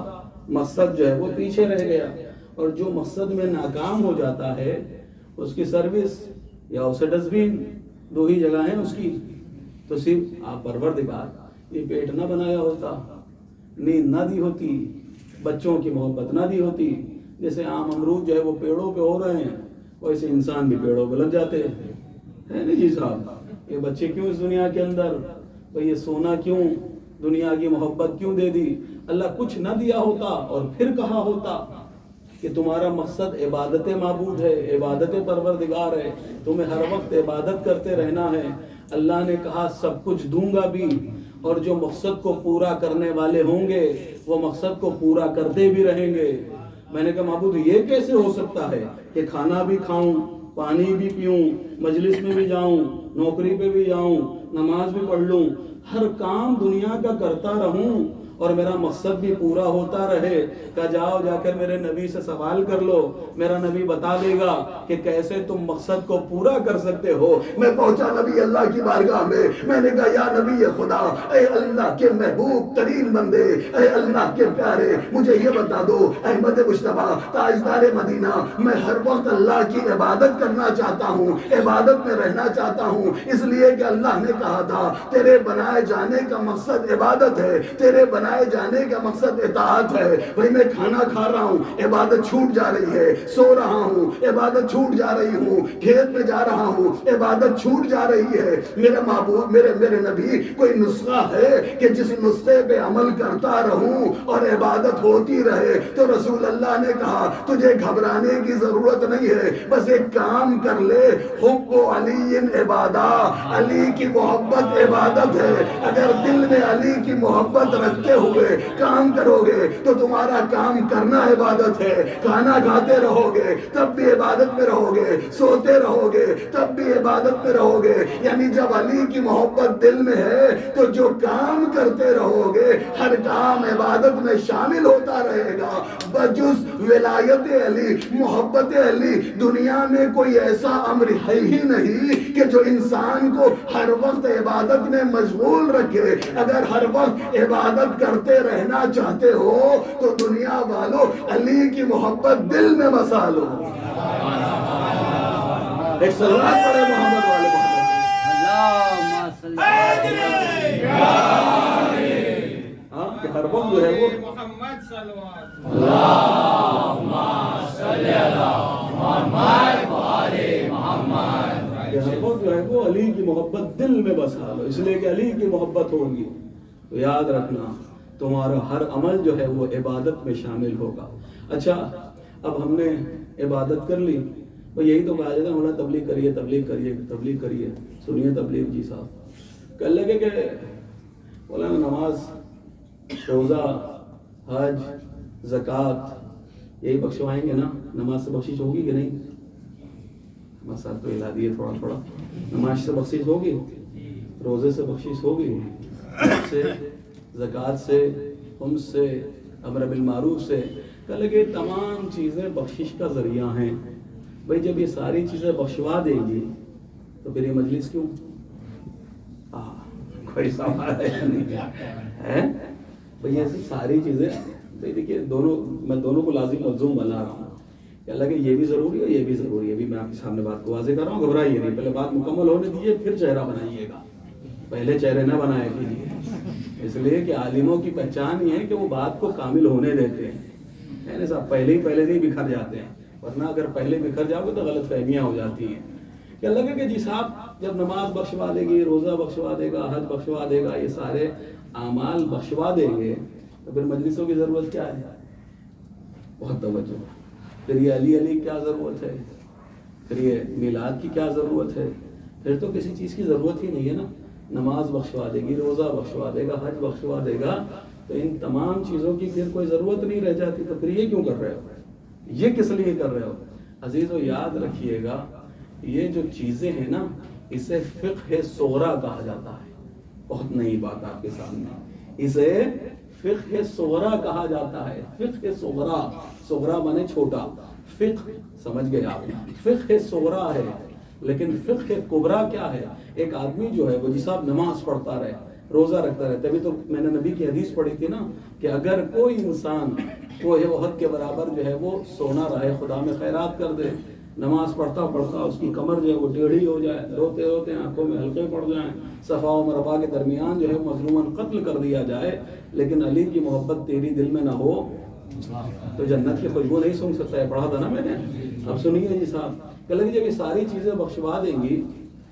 مقصد جو ہے وہ پیچھے رہ گیا۔ اور جو مقصد میں ناکام ہو جاتا ہے اس کی سروس یا اسے ڈسٹبن، دو ہی جگہ ہیں اس کی، تو صرف آپ پروردگار یہ پیٹ نہ بنایا ہوتا، نیند نہ دی ہوتی، بچوں کی محبت نہ دی ہوتی، جیسے عام امرود جو ہے وہ پیڑوں پہ ہو رہے ہیں ویسے انسان بھی پیڑوں پہ لگ جاتے ہیں، ہے نا جی صاحب؟ یہ بچے کیوں اس دنیا کے اندر، یہ سونا کیوں، دنیا کی محبت کیوں دے دی؟ اللہ کچھ نہ دیا ہوتا اور پھر کہا ہوتا کہ تمہارا مقصد عبادت معبود ہے، عبادت پروردگار ہے، تمہیں ہر وقت عبادت کرتے رہنا ہے۔ اللہ نے کہا سب کچھ دوں گا بھی، اور جو مقصد کو پورا کرنے والے ہوں گے وہ مقصد کو پورا کرتے بھی رہیں گے۔ میں نے کہا معبود یہ کیسے ہو سکتا ہے کہ کھانا بھی کھاؤں، پانی بھی پیوں، مجلس میں بھی جاؤں، نوکری پہ بھی جاؤں، نماز بھی پڑھ لوں، ہر کام دنیا کا کرتا رہوں اور میرا مقصد بھی پورا ہوتا رہے؟ کہ جاؤ جا کر میرے نبی سے سوال کر لو، میرا نبی بتا دے گا کہ کیسے تم مقصد کو پورا کر سکتے ہو۔ میں پہنچا نبی اللہ کی بارگاہ میں نے کہا یا نبی خدا، اے اللہ کے محبوب ترین بندے، اے اللہ کے پیارے، مجھے یہ بتا دو احمد مجتبیٰ تاجدار مدینہ، میں ہر وقت اللہ کی عبادت کرنا چاہتا ہوں، عبادت میں رہنا چاہتا ہوں، اس لیے کہ اللہ نے کہا تھا تیرے بنائے جانے کا مقصد عبادت ہے، تیرے بنائے جانے کا مقصد اطاعت ہے۔ بھئی میں کھانا کھا رہا ہوں، عبادت چھوٹ جا رہی ہے، سو رہا ہوں، عبادت چھوٹ جا رہی ہوں، کھیت میں جا رہا ہوں، عبادت چھوٹ جا رہی ہے۔ میرا معبود، میرے نبی، کوئی نسخہ ہے کہ جس نسخے پہ عمل کرتا رہوں اور عبادت ہوتی رہے؟ تو رسول اللہ نے کہا تجھے گھبرانے کی ضرورت نہیں ہے، بس ایک کام کر لے، حب علی عبادہ، علی کی محبت عبادت ہے۔ اگر دل میں علی کی محبت رکھتے ہوئے کام کرو گے تو تمہارا کام کرنا عبادت ہے۔ کھانا کھاتے رہو گے تب بھی عبادت میں رہو گے، سوتے رہو گے تب بھی عبادت میں رہو گے۔ یعنی جب علی کی محبت دل میں ہے تو جو کام کرتے رہو گے ہر کام عبادت میں شامل ہوتا رہے گا۔ بجز ولایت علی، محبت علی، دنیا میں کوئی ایسا امر ہے ہی نہیں کہ جو انسان کو ہر وقت عبادت میں مشغول رکھے۔ اگر ہر وقت عبادت کرتے رہنا چاہتے ہو تو دنیا والوں علی کی محبت دل میں بسا لو. ایک سلوات پڑھے محمد والے محمد. کہ ہر وقت جو ہے وہ محمد صلوات کہ ہر وقت جو ہے وہ علی کی محبت دل میں بسا لو، اس لیے کہ علی کی محبت ہوگی تو یاد رکھنا تمہارا ہر عمل جو ہے وہ عبادت میں شامل ہوگا. اچھا اب ہم نے عبادت کر لی، تو یہی تو کہا جاتا ہے مولانا تبلیغ کریے تبلیغ کریے تبلیغ کریے. سنیے تبلیغ جی صاحب کہنے لگے کہ مولانا نماز، روزہ، حج، زکوٰۃ یہی بخشوائیں گے نا؟ نماز سے بخشش ہوگی کہ نہیں؟ مسئلہ تو ہلا دیے تھوڑا تھوڑا. نماز سے بخشش ہوگی، روزے سے بخشش ہوگی، حج سے، زکوٰۃ سے، خمس سے، امر بالمعروف سے. کہنے لگے تمام چیزیں بخشش کا ذریعہ ہیں. بھائی جب یہ ساری چیزیں بخشوا دے گی تو پھر یہ مجلس کیوں؟ کوئی سوال ہے یا نہیں ہے؟ بھائی ایسی ساری چیزیں دیکھیے میں دونوں کو لازم ملزوم بنا رہا ہوں کہ اللہ کہ یہ بھی ضروری ہے یہ بھی ضروری ہے. ابھی میں آپ کے سامنے بات کو واضح کر رہا ہوں، گھبرائیے نہیں، پہلے بات مکمل ہونے دیجیے پھر چہرہ بنائیے گا، پہلے چہرے نہ بنائے کیجیے. اس لیے کہ عالموں کی پہچان یہ ہے کہ وہ بات کو کامل ہونے دیتے ہیں. صاحب پہلے نہیں بکھر جاتے ہیں، ورنہ اگر پہلے بکھر جاؤ گے تو غلط فہمیاں ہو جاتی ہیں. کہ اللہ کہ جی صاحب جب نماز بخشوا دے گی، روزہ بخشوا دے گا، حج بخشوا دے گا، یہ سارے اعمال بخشوا دیں گے تو پھر مجلسوں کی ضرورت کیا ہے؟ بہت توجہ. پھر یہ علی کیا ضرورت ہے؟ پھر یہ میلاد کی کیا ضرورت ہے؟ پھر تو کسی چیز کی ضرورت ہی نہیں ہے نا. نماز بخشوا دے گی، روزہ بخشوا دے گا، حج بخشوا دے گا، تو ان تمام چیزوں کی پھر کوئی ضرورت نہیں رہ جاتی. تو پھر یہ کیوں کر رہے ہو؟ یہ کس لیے کر رہے ہو؟ عزیزو یاد رکھیے گا یہ جو چیزیں ہیں نا اسے فقہ صغرا کہا جاتا ہے. بہت نئی بات آپ کے سامنے، اسے فقہ صغرا کہا جاتا ہے. فقہ صغرا، صغرا مانے چھوٹا، فقہ سمجھ گئے آپ، فقہ صغرا ہے. لیکن فقہ کبرا کیا ہے؟ ایک آدمی جو ہے وہ جی صاحب نماز پڑھتا رہے، روزہ رکھتا رہے. تبھی تو میں نے نبی کی حدیث پڑھی تھی نا کہ اگر کوئی انسان کوہ احد کے برابر جو ہے وہ سونا رہے خدا میں خیرات کر دے، نماز پڑھتا پڑھتا اس کی کمر جو ہے وہ ٹیڑھی ہو جائے، روتے روتے آنکھوں میں حلقے پڑ جائیں، صفا و مروا کے درمیان جو ہے مظلوماً قتل کر دیا جائے، لیکن علی کی محبت تیری دل میں نہ ہو تو جنت کی خوشبو نہیں سونگھ سکتا ہے. پڑھا تھا نا میں نے. اب سنیے جی صاحب کہ جب یہ ساری چیزیں بخشوا دیں گی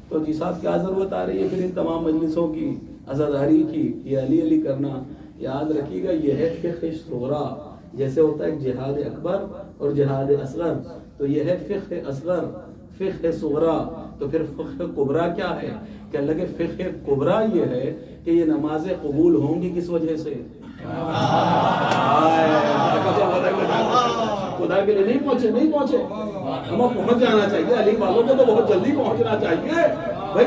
تو جی صاحب کیا ضرورت آ رہی ہے پھر ان تمام مجلسوں کی، عزاداری کی؟ یہ علی کرنا یاد رکھیے گا یہ ہے فقہ صغرا. جیسے ہوتا ہے جہاد اکبر اور جہاد اصغر، تو یہ ہے فقہ اصغر، فقہ صغرا. تو پھر فقہ کبرا کیا ہے؟ کہ اللہ کے فقہ کبرا یہ ہے کہ یہ نمازیں قبول ہوں گی کس وجہ سے؟ خدا کے لیے نہیں پہنچے ہمیں پہنچ جانا چاہیے. علی والوں کو تو بہت جلدی پہنچنا چاہیے. بھائی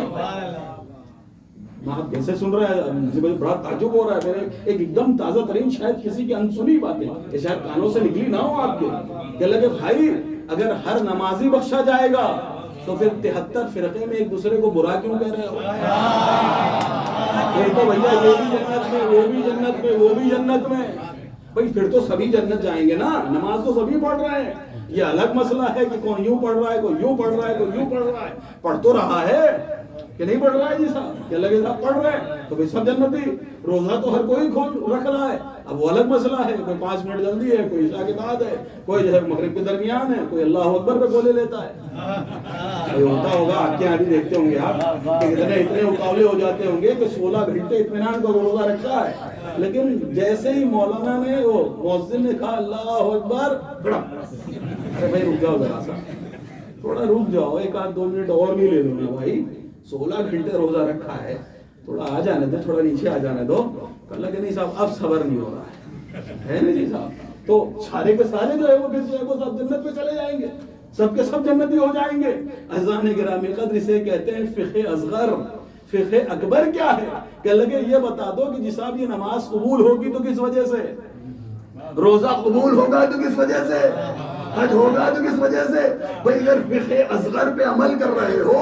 آپ کیسے سن رہے ہیں؟ مجھے بڑا تعجب ہو رہا ہے. میرے ایک دم تازہ ترین شاید کسی کی انسنی باتیں یہ شاید کانوں سے نکلی نہ ہو آپ کے کہ لگے بھائی اگر ہر نمازی بخشا جائے گا تو پھر 73 فرقے میں ایک دوسرے کو برا کیوں کہہ رہے ہو؟ پھر تو بھیا یہ بھی جنت میں، وہ بھی جنت میں، وہ بھی جنت میں. بھائی پھر تو سبھی جنت جائیں گے نا. نماز تو سبھی پڑھ رہے ہیں. یہ الگ مسئلہ ہے کہ کون یوں پڑھ رہا ہے، کوئی یوں پڑھ رہا ہے، کوئی یوں پڑھ رہا ہے. پڑھ تو رہا ہے کہ نہیں پڑھ رہا ہے جی صاحب؟ کیا لگے صاحب پڑھ رہے ہیں تو بھائی سب جنتی. روزہ تو ہر کوئی کھول رکھ رہا ہے. اب وہ الگ مسئلہ ہے، کوئی 5 منٹ جلدی ہے، کوئی عشاء کے بعد ہے، کوئی جو ہے مغرب کے درمیان ہے، کوئی اللہ اکبر پہ بولے لیتا ہے. ہوتا ہوگا آپ کے یہاں بھی دیکھتے ہوں گے آپ کہ اتنے مقابلے ہو جاتے ہوں گے کہ 16 گھنٹے اطمینان کا روزہ رکھا ہے، لیکن جیسے ہی مولانا نے وہ مؤذن نے کہا اللہ اکبر، ارے بھائی رک جاؤ ذرا سا، تھوڑا رک جاؤ، 1-2 منٹ اور بھی لے لو نا بھائی. 16 گھنٹے روزہ رکھا ہے، تھوڑا آ جانے دو، تھوڑا نیچے آ جانے دو. اللہ کہ نہیں صاحب اب صبر نہیں ہو رہا ہے نا جی صاحب. تو سارے کے سارے جو ہے وہ پھر جو ہے وہ سب جنت میں چلے جائیں گے، سب کے سب جنتی ہو جائیں گے. اذان گرامی قدر اسے کہتے ہیں فقہ اصغر. فقہ اکبر کیا ہے؟ کہ اللہ کہ یہ بتا دو کہ جی صاحب یہ نماز قبول ہوگی تو کس وجہ سے؟ روزہ قبول ہوگا تو کس وجہ سے؟ حج ہوگا تو کس وجہ سے؟ بھئی اگر فقہ اصغر پہ عمل کر رہے ہو،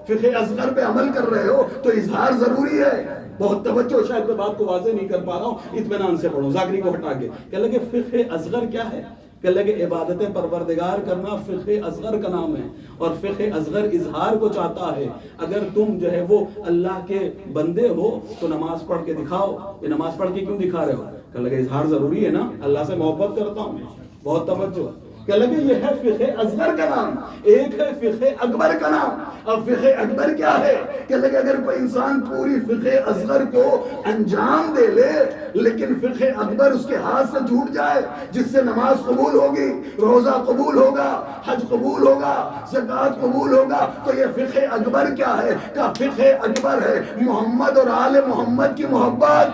فقہ اصغر پہ عمل کر رہے ہو تو اظہار ضروری ہے. بہت توجہ، شاید میں بات کو واضح نہیں کر پا رہا ہوں، اطمینان سے پڑھو ذاکری کو ہٹا کے. کہ لگے فقہ اصغر کیا ہے؟ کہ لگے عبادت پروردگار کرنا فقہ اصغر کا نام ہے. اور فقہ اصغر اظہار کو چاہتا ہے. اگر تم جو ہے وہ اللہ کے بندے ہو تو نماز پڑھ کے دکھاؤ. یہ نماز پڑھ کے کیوں دکھا رہے ہو؟ کہ لگے اظہار ضروری ہے نا، اللہ سے محبت کرتا ہوں. بہت توجہ. کہ لگے یہ ہے فقہ اصغر کا نام، ایک ہے فقہ اکبر کا نام. اب فقہ اکبر کیا ہے؟ کہ لگے اگر کوئی انسان پوری فقہ اصغر کو انجام دے لے لیکن فقہ اکبر اس کے ہاتھ سے چھوٹ جائے، جس سے نماز قبول ہوگی، روزہ قبول ہوگا، حج قبول ہوگا، زکوٰۃ قبول ہوگا، تو یہ فقہ اکبر کیا ہے؟ کہ فقہ اکبر ہے محمد اور آل محمد کی محبت.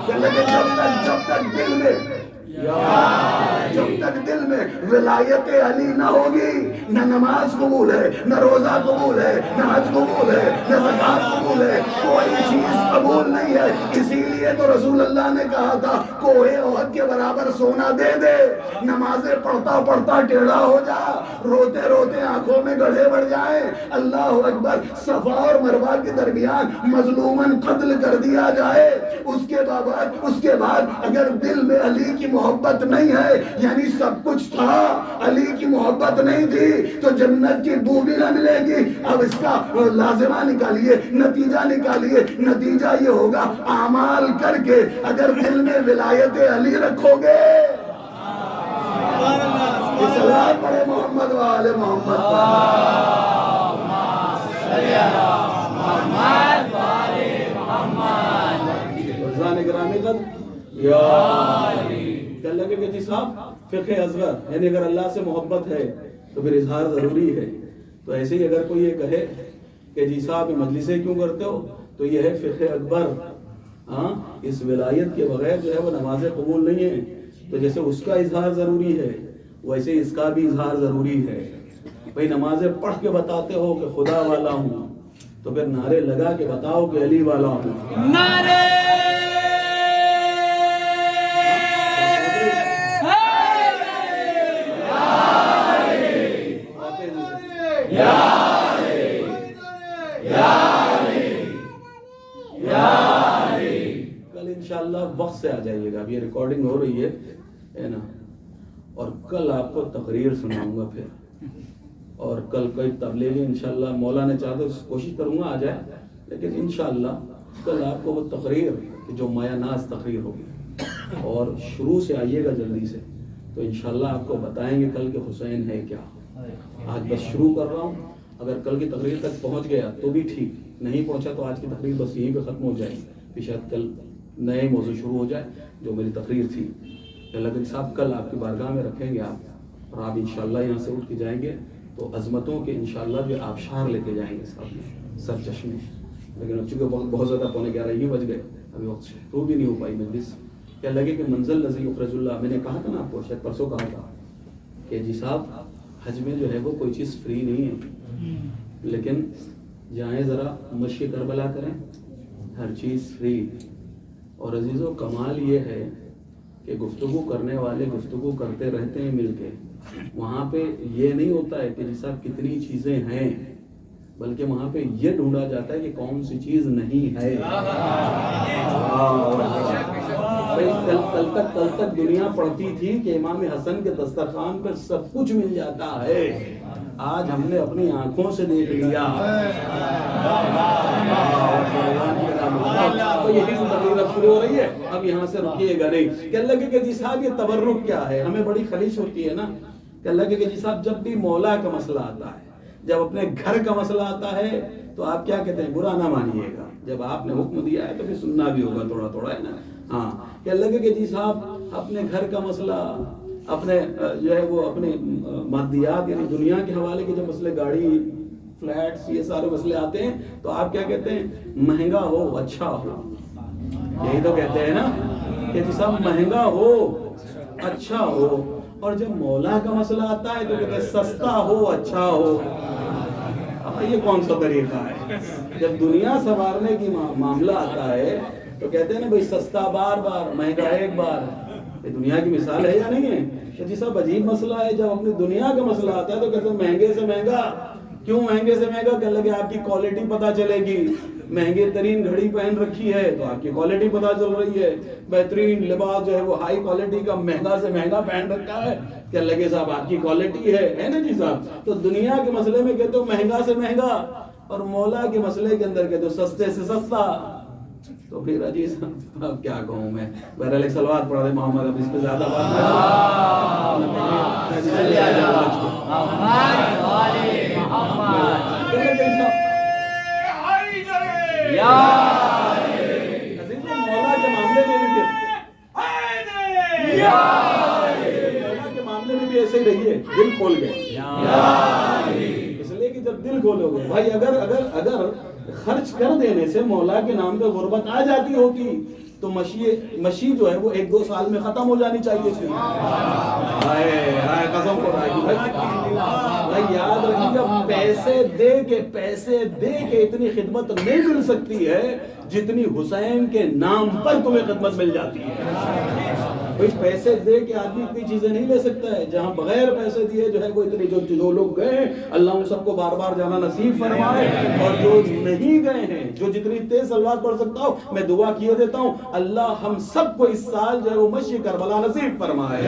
کہ لگے جب تک دل میں ولایت علی نہ ہوگی، نہ نماز قبول ہے، نہ روزہ قبول ہے، نہ حج قبول ہے، نہ زکوٰۃ قبول ہے، کوئی چیز قبول نہیں ہے. اسی لیے تو رسول اللہ نے کہا تھا کوہ احد کے برابر سونا دے دے، نمازیں پڑھتا پڑھتا ٹیڑھا ہو جا، روتے روتے آنکھوں میں گڑھے بڑھ جائیں. اللہ اکبر. صفا اور مروہ کے درمیان مظلوماً قتل کر دیا جائے، اس کے بعد اگر دل میں علی کی محبت نہیں ہے، یعنی سب کچھ تھا علی کی محبت نہیں تھی، تو جنت کی بو بھی نہ ملے گی. اب اس کا لازمہ نکالیے، نتیجہ نکالیے. نتیجہ یہ ہوگا اعمال کر کے اگر دل میں ولایت علی رکھو گے. صلوات پڑھے محمد و آل محمد. گرامی قدر یا کہنے لگے کہ جی صاحب فقہ اصغر یعنی اگر اللہ سے محبت ہے تو پھر اظہار ضروری ہے. تو ایسے ہی اگر کوئی یہ کہے کہ جی صاحب مجلسیں کیوں کرتے ہو، تو یہ ہے فقہ اکبر. ہاں، اس ولایت کے بغیر جو ہے وہ نمازیں قبول نہیں ہیں. تو جیسے اس کا اظہار ضروری ہے ویسے اس کا بھی اظہار ضروری ہے. بھئی نمازیں پڑھ کے بتاتے ہو کہ خدا والا ہوں، تو پھر نعرے لگا کے بتاؤ کہ علی والا ہوں. نعرے کل انشاءاللہ وقت سے آ جائیے گا. اب یہ ریکارڈنگ ہو رہی ہے نا، اور کل آپ کو تقریر سناؤں گا پھر. اور کل کوئی تبلیغی انشاءاللہ مولا نے چاہا تو کوشش کروں گا آ جائے، لیکن انشاءاللہ کل آپ کو وہ تقریر جو مایہ ناز تقریر ہوگی، اور شروع سے آئیے گا جلدی سے، تو انشاءاللہ آپ کو بتائیں گے کل کے حسین ہے کیا. آج بس شروع کر رہا ہوں، اگر کل کی تقریر تک پہنچ گیا تو بھی ٹھیک، نہیں پہنچا تو آج کی تقریر بس یہیں پہ ختم ہو جائے گی. پھر شاید کل نئے موضوع شروع ہو جائے جو میری تقریر تھی. لیکن صاحب کل آپ کی بارگاہ میں رکھیں گے آپ، اور آپ انشاءاللہ یہاں سے اٹھ کے جائیں گے تو عظمتوں کے انشاءاللہ جو آبشار لے کے جائیں گے صاحب سر چشمے. لیکن اب چونکہ بہت زیادہ 11:15 ہی بج گئے، ابھی وقت شروع بھی نہیں ہو پائی مجلس. کیا لگے کہ منزل نزی اخرج اللہ، میں نے کہا تھا نا آپ کو، شاید پرسوں کہا تھا کہ جی صاحب حج میں جو ہے وہ کوئی چیز فری نہیں ہے، لیکن جائیں ذرا مشق کربلا کریں، ہر چیز فری. اور عزیزو کمال یہ ہے کہ گفتگو کرنے والے گفتگو کرتے رہتے ہیں مل کے. وہاں پہ یہ نہیں ہوتا ہے کہ جی صاحب کتنی چیزیں ہیں، بلکہ وہاں پہ یہ ڈھونڈا جاتا ہے کہ کون سی چیز نہیں ہے. کل تک دنیا پڑھتی تھی کہ امام حسن کے دسترخوان پر سب کچھ مل جاتا ہے. آج ہم نے اپنی آنکھوں سے دیکھ لیا. تو یہی سے تقریر شروع ہو رہی ہے، اب یہاں سے رکیے گا نہیں. کہنے لگے کہ جی صاحب یہ تبرک کیا ہے، ہمیں بڑی خلیش ہوتی ہے نا. کہنے لگے کہ جی صاحب جب بھی مولا کا مسئلہ آتا ہے، جب اپنے گھر کا مسئلہ آتا ہے تو آپ کیا کہتے ہیں، برا نہ مانیے گا. جب آپ نے حکم دیا ہے تو پھر سننا بھی ہوگا تھوڑا تھوڑا، ہے نا. ہاں، کہنے لگے کہ جی صاحب اپنے گھر کا مسئلہ، اپنے جو ہے وہ اپنے مادیات یعنی دنیا کے حوالے کے جو مسئلے، گاڑی، فلیٹس، یہ سارے مسئلے آتے ہیں تو آپ کیا کہتے ہیں، مہنگا ہو اچھا ہو. یہی تو کہتے ہیں نا کہ جی صاحب مہنگا ہو اچھا ہو. اور جب مولا کا مسئلہ آتا ہے تو کہتے ہیں سستا ہو اچھا ہو. یہ کون سا طریقہ ہے؟ جب دنیا سنوارنے کی معاملہ آتا ہے تو کہتے ہیں نا بھائی سستا بار بار، مہنگا ایک بار. یہ دنیا کی مثال ہے یا نہیں ہے؟ جی صاحب عجیب مسئلہ ہے. جب اپنی دنیا کا مسئلہ آتا ہے تو کہتے ہیں مہنگے سے مہنگا کیوں مہنگے سے مہنگا؟ کہنے لگے آپ کی کوالٹی پتہ چلے گی، مہنگے ترین گھڑی پہن رکھی ہے تو آپ کی کوالٹی پتہ چل رہی ہے، بہترین لباس جو ہے وہ ہائی کوالٹی کا مہنگا سے مہنگا پہن رکھا ہے، کہنے لگے صاحب آپ کی کوالٹی ہے نا جی صاحب۔ تو دنیا کے مسئلے میں کہتے ہو مہنگا سے مہنگا، اور مولا کے مسئلے کے اندر کہتے ہو سستے سے سستا۔ تو پھر عزیز اب کیا کہوں میں، بہرحال ایک صلوات پڑھا دے محمد، اب اس پہ زیادہ بات مولا کے معاملے میں بھی مولا کے معاملے میں بھی ایسے ہی رہیے، دل کھول گئے، اس لیے کہ جب دل کھولو گے بھائی، اگر خرچ کر دینے سے مولا کے نام پہ غربت آ جاتی ہوتی تو مشی جو ہے وہ 1-2 سال میں ختم ہو جانی چاہیے تھی۔ قسم خدا کی بھائی یاد رکھیے گا، پیسے دے کے اتنی خدمت نہیں مل سکتی ہے جتنی حسین کے نام پر تمہیں خدمت مل جاتی ہے۔ بھائی پیسے دے کے آدمی اتنی چیزیں نہیں لے سکتا ہے، جہاں بغیر پیسے دیے جو ہے وہ اتنے جو لوگ گئے، اللہ ان سب کو بار بار جانا نصیب فرمائے، اور جو نہیں گئے ہیں، جو جتنی تیز صلوات پڑھ سکتا ہوں میں دعا کیے دیتا ہوں، اللہ ہم سب کو اس سال جو ہے وہ مشی کربلا نصیب فرمائے۔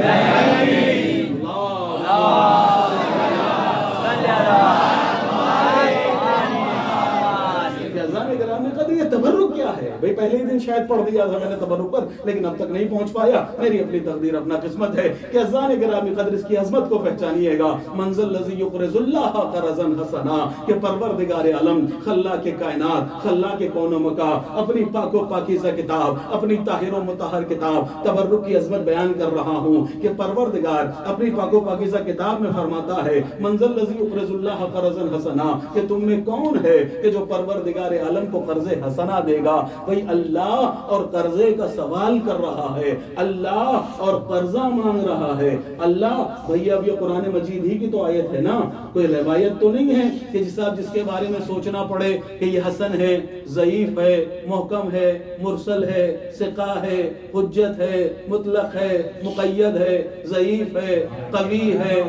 یہ تبرک کیا ہے بھئی؟ پہلے ہی دن شاید پڑھ دیا تھا میں نے تبرک پر، لیکن اب تک نہیں پہنچ پایا، میری اپنی تقدیر اپنا قسمت ہے کہ اذان گرامی قدر اس کی عظمت کو پہچانیے گا۔ منزل لذی یقرض اللہ قرضا حسنا، کہ پروردگار عالم خلاق کائنات، خلاق کون و مکا، اپنی پاک و پاکیزہ کتاب، اپنی طاہر و مطہر کتاب تبرک کی عظمت بیان کر رہا ہوں کہ پروردگار اپنی پاک و پاکیزہ کتاب میں فرماتا ہے منزل لذی یقرض اللہ قرضا حسنا، کہ تم میں کون ہے کہ جو پروردگار عالم کو قرض حسنا دے گا؟ بھئی اللہ اور قرضے کا سوال کر رہا ہے، اللہ اور قرضہ مانگ رہا ہے اللہ۔ بھئی اب یہ قرآن مجید ہی کی تو آیت ہے نا، کوئی روایت تو نہیں ہے کہ جس کے بارے میں سوچنا پڑے کہ یہ حسن ہے، ضعیف ہے، محکم ہے، مرسل ہے، ثقہ ہے، حجت ہے، مطلق ہے، مقید ہے، ضعیف ہے، قوی ہے۔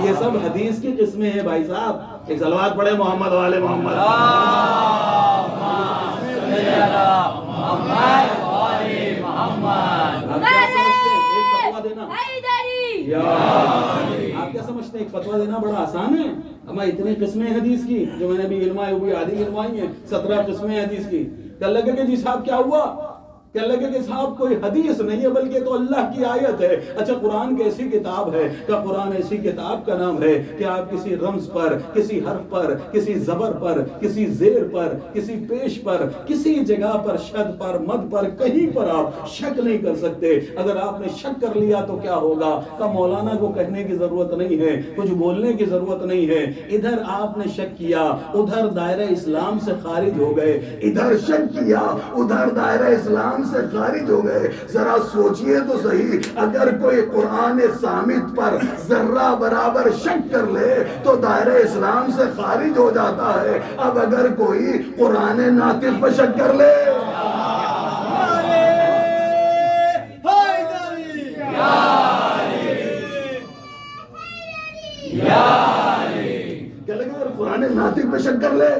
یہ سب حدیث کی قسمیں ہیں بھائی صاحب۔ ایک صلوات پڑھے محمد والے محمد۔ آپ کیا سمجھتے ہیں ایک فتویٰ دینا بڑا آسان ہے؟ اما اتنی قسمیں حدیث کی جو میں نے بھی علمائی ہوئی آدھی علمائی ہیں، 17 قسمیں حدیث کی۔ کہنے لگے کہ جی صاحب کیا ہوا؟ کہنے لگے کہ صاحب کوئی حدیث نہیں ہے بلکہ تو اللہ کی آیت ہے۔ اچھا قرآن کی ایسی کتاب ہے کہ قرآن ایسی کتاب کا نام ہے کہ آپ کسی رمز پر، کسی حرف پر، کسی زبر پر، کسی زیر پر، کسی پیش پر، کسی جگہ پر، شد پر، مد پر، کہیں پر آپ شک نہیں کر سکتے۔ اگر آپ نے شک کر لیا تو کیا ہوگا؟ کہ مولانا کو کہنے کی ضرورت نہیں ہے، کچھ بولنے کی ضرورت نہیں ہے۔ ادھر آپ نے شک کیا، ادھر دائرہ اسلام سے خارج ہو گئے، ادھر شک کیا، ادھر دائرہ اسلام سے خارج ہو گئے۔ ذرا سوچئے تو صحیح، اگر کوئی قرآن صامت پر ذرہ برابر شک کر لے تو دائرہ اسلام سے خارج ہو جاتا ہے۔ اب اگر کوئی قرآن ناطق پر شک کر لے، کیا لگے اگر قرآن ناطق پر شک کر لے؟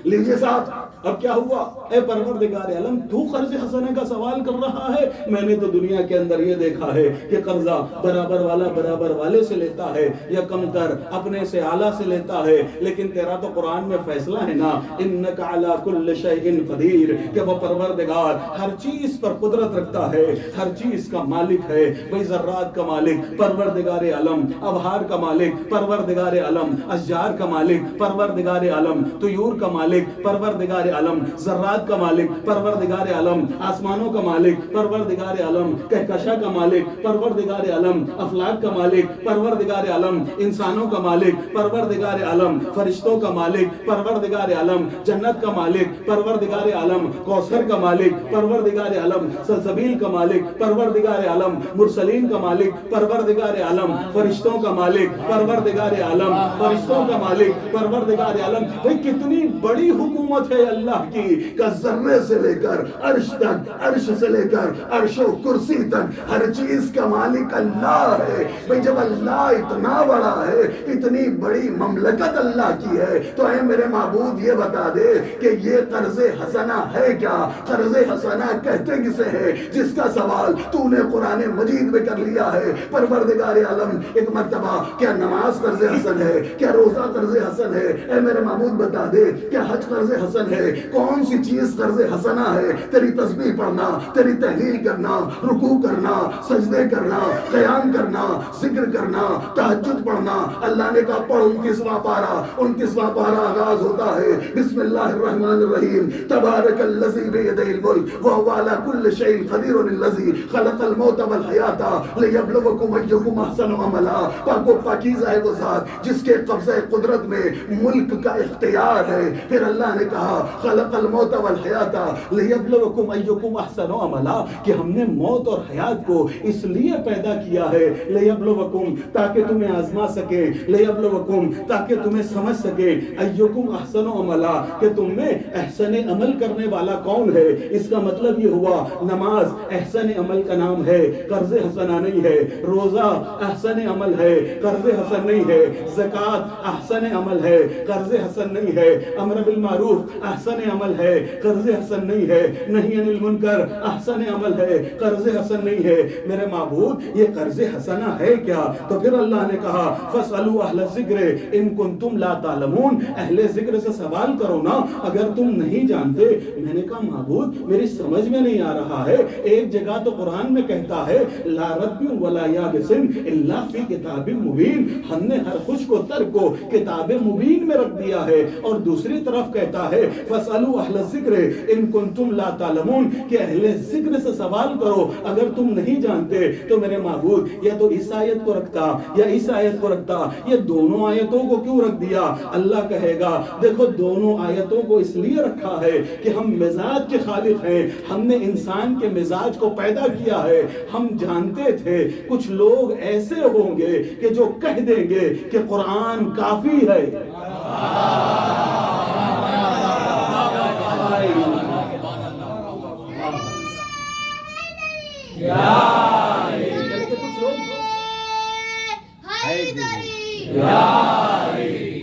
لیجئے صاحب اب کیا ہوا؟ اے پروردگار عالم تو قرض حسنہ کا سوال کر رہا ہے، میں نے تو دنیا کے اندر یہ دیکھا ہے کہ قرضہ برابر والا برابر والے سے لیتا ہے یا کم تر اپنے سے اعلیٰ سے لیتا ہے، لیکن تیرا تو قرآن میں فیصلہ ہے نا انک علی کل شیء قدیر، کہ وہ پروردگار ہر چیز پر قدرت رکھتا ہے، ہر چیز کا مالک ہے۔ وہی ذرات کا مالک پروردگار عالم، ابحار کا مالک پروردگار عالم، اشجار کا مالک پروردگار عالم، طیور کا مالک پروردگار عالم، ذرات کا مالک پروردگار عالم، آسمانوں کا مالک پروردگار عالم، کہکشاں کا مالک پروردگار عالم، افلاک کا مالک پروردگار عالم، انسانوں کا مالک پروردگار عالم، فرشتوں کا مالک پروردگار عالم، جنت کا مالک پروردگار عالم، کوثر کا مالک پروردگار عالم، سلسبیل کا مالک پروردگار عالم، مرسلین کا مالک پروردگار عالم، فرشتوں کا مالک پروردگار عالم، فرشتوں کا مالک پروردگار عالم۔ بھئی کتنی بڑی حکومت ہے اللہ کی کہ ذرے سے لے کر عرش تک، عرش سے لے کر عرش و کرسی تک ہر چیز کا مالک اللہ ہے۔ بھئی جب اللہ اتنا بڑا ہے، اتنی بڑی مملکت اللہ کی ہے، تو اے میرے معبود یہ بتا دے کہ یہ قرض حسنہ ہے کیا؟ قرض حسنہ کہتے کسے ہے جس کا سوال تو نے قرآن مجید میں کر لیا ہے؟ پروردگار عالم ایک مرتبہ کیا نماز قرض حسن ہے؟ کیا روزہ قرض حسن ہے؟ اے میرے معبود بتا دے کیا حج قرض حسن ہے؟ کون سی چیز قرض حسنہ ہے؟ تیری تسبیح پڑھنا، تیری تحلیل کرنا، رکوع کرنا، سجدے کرنا، قیام کرنا، ذکر کرنا، تہجد پڑھنا۔ اللہ نے کہا پڑھ 29واں پارہ، 29واں پارہ آغاز ہوتا ہے بسم اللہ الرحمن الرحیم، تبارک الذی بیدہ الملک وہو علی کل شیء قدیر الذی خلق الموت والحیاۃ لیبلوکم ایکم احسن عملا۔ پاک و پاکیزہ ہے وہ ذات جس کے قبضہ قدرت میں ملک کا اختیار ہے۔ پھر اللہ نے کہا خلق الموت والحیاۃ لیبلوکم ایکم احسن عملا، کہ ہم نے موت اور حیات کو اس لیے پیدا کیا ہے لیبلوکم، تاکہ تمہیں آزما سکے، لیبلوکم تاکہ تمہیں سمجھ سکے، ایکم احسن عملا کہ تم میں احسن عمل کرنے والا کون ہے۔ اس کا مطلب یہ ہوا نماز احسن عمل کا نام ہے، قرض حسنہ نہیں ہے۔ روزہ احسن عمل ہے، قرض حسن نہیں ہے۔ زکوٰۃ احسن عمل ہے، قرض حسن نہیں ہے۔ امر بالمعروف احسن عمل ہے، قرض حسن نہیں ہے۔ نہی عن المنکر احسن عمل ہے، قرض حسن نہیں ہے۔ میرے معبود یہ قرض حسنہ ہے کیا؟ تو پھر اللہ نے کہا فاسألوا اہل الذکر ان کنتم لا تعلمون، اہل ذکر سے سوال کرو نا اگر تم نہیں جانتے۔ میں نے کہا معبود میری سمجھ میں نہیں آ رہا ہے، ایک جگہ تو قرآن میں کہتا ہے لا رتب ولا یابس الا فی کتاب مبین، ہم نے ہر خشک و تر کو کتاب مبین میں رکھ دیا ہے، اور دوسری طرف کہتا ہے فاسألوا اہل الذکر ان کنتم لا تعلمون، کہ اہل ذکر سے سوال کرو اگر تم نہیں جانتے۔ تو میرے معبود یا تو اس آیت کو رکھتا یا اس آیت کو رکھتا، یہ دونوں آیتوں کو کیوں رکھ دیا؟ اللہ کہے گا دیکھو دونوں آیتوں کو اس لیے رکھا ہے کہ ہم مزاج کے خالق ہیں، ہم نے انسان کے مزاج کو پیدا کیا ہے۔ ہم جانتے تھے کچھ لوگ ایسے ہوں گے کہ جو کہہ دیں گے کہ قرآن کافی ہے۔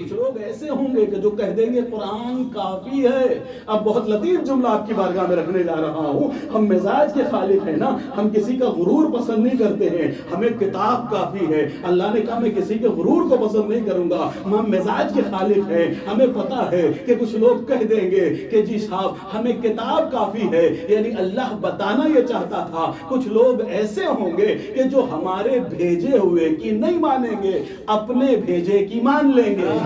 کچھ لوگ ایسے ہوں گے کہ جو کہہ دیں گے قرآن کافی ہے۔ اب بہت لطیف جملہ آپ کی بارگاہ میں رکھنے جا رہا ہوں، ہم مزاج کے خالق ہیں نا، ہم کسی کا غرور پسند نہیں کرتے ہیں، ہمیں کتاب کافی ہے۔ اللہ نے کہا میں کسی کے غرور کو پسند نہیں کروں گا، ہم مزاج کے خالق ہیں، ہمیں پتا ہے کہ کچھ لوگ کہہ دیں گے کہ جی صاحب ہمیں کتاب کافی ہے، یعنی اللہ بتانا یہ چاہتا تھا کچھ لوگ ایسے ہوں گے کہ جو ہمارے بھیجے ہوئے کی نہیں مانیں گے، اپنے بھیجے کی مان لیں گے۔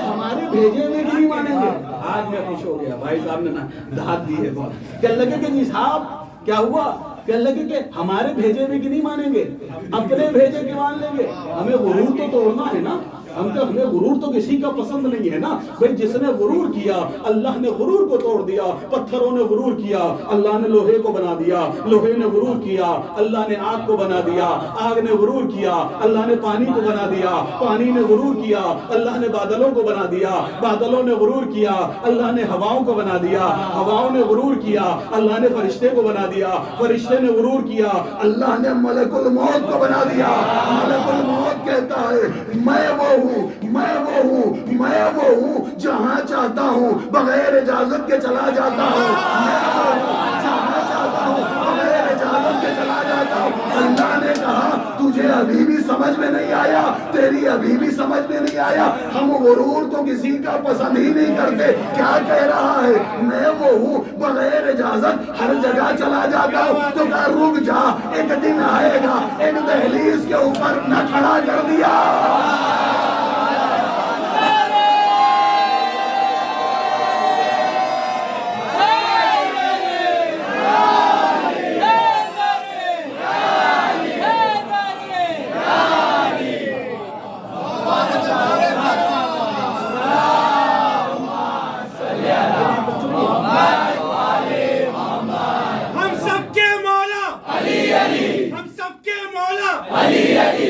ہمارے بھیجے ہوئے کی نہیں مانیں گے۔ آج میں خوش ہو گیا، بھائی صاحب نے نا دھات دی ہے بہت۔ کہنے لگے کہ جی صاحب کیا ہوا؟ کہنے لگے کہ ہمارے بھیجے ہوئے کی نہیں مانیں گے، اپنے بھیجے کی مان لیں گے۔ ہمیں غرور تو توڑنا ہے نا، ہمیں غرور تو کسی کا پسند نہیں ہے نا۔ بھئی جس نے غرور کیا اللہ نے غرور کو توڑ دیا، پتھروں نے غرور کیا اللہ نے لوہے کو بنا دیا، لوہے نے غرور کیا اللہ نے آگ کو بنا دیا، آگ نے غرور کیا اللہ نے پانی کو بنا دیا، پانی نے غرور کیا اللہ نے بادلوں کو بنا دیا، بادلوں نے غرور کیا اللہ نے ہواؤں کو بنا دیا، ہواؤں نے غرور کیا اللہ نے فرشتے کو بنا دیا، فرشتے نے غرور کیا اللہ نے ملک الموت کو بنا دیا۔ ملک الموت کہتا ہے میں وہ ہوں، میں وہ ہوں، میں وہ ہوں، جہاں چاہتا ہوں بغیر اجازت کے چلا جاتا ہوں، میں وہ ہوں جہاں چاہتا ہوں بغیر اجازت کے چلا جاتا ہوں۔ اللہ نے کہا تجھے ابھی بھی سمجھ میں نہیں آیا، تیری ابھی بھی سمجھ میں نہیں آیا، ہم غرور تو کسی کا پسند ہی نہیں کرتے۔ کیا کہہ رہا ہے؟ میں وہ ہوں بغیر اجازت ہر جگہ چلا جاتا ہوں۔ تو کہا رک جا، ایک دن آئے گا ایک دہلیز کے اوپر نہ کھڑا کر دیا۔ ہم سب کے علی علی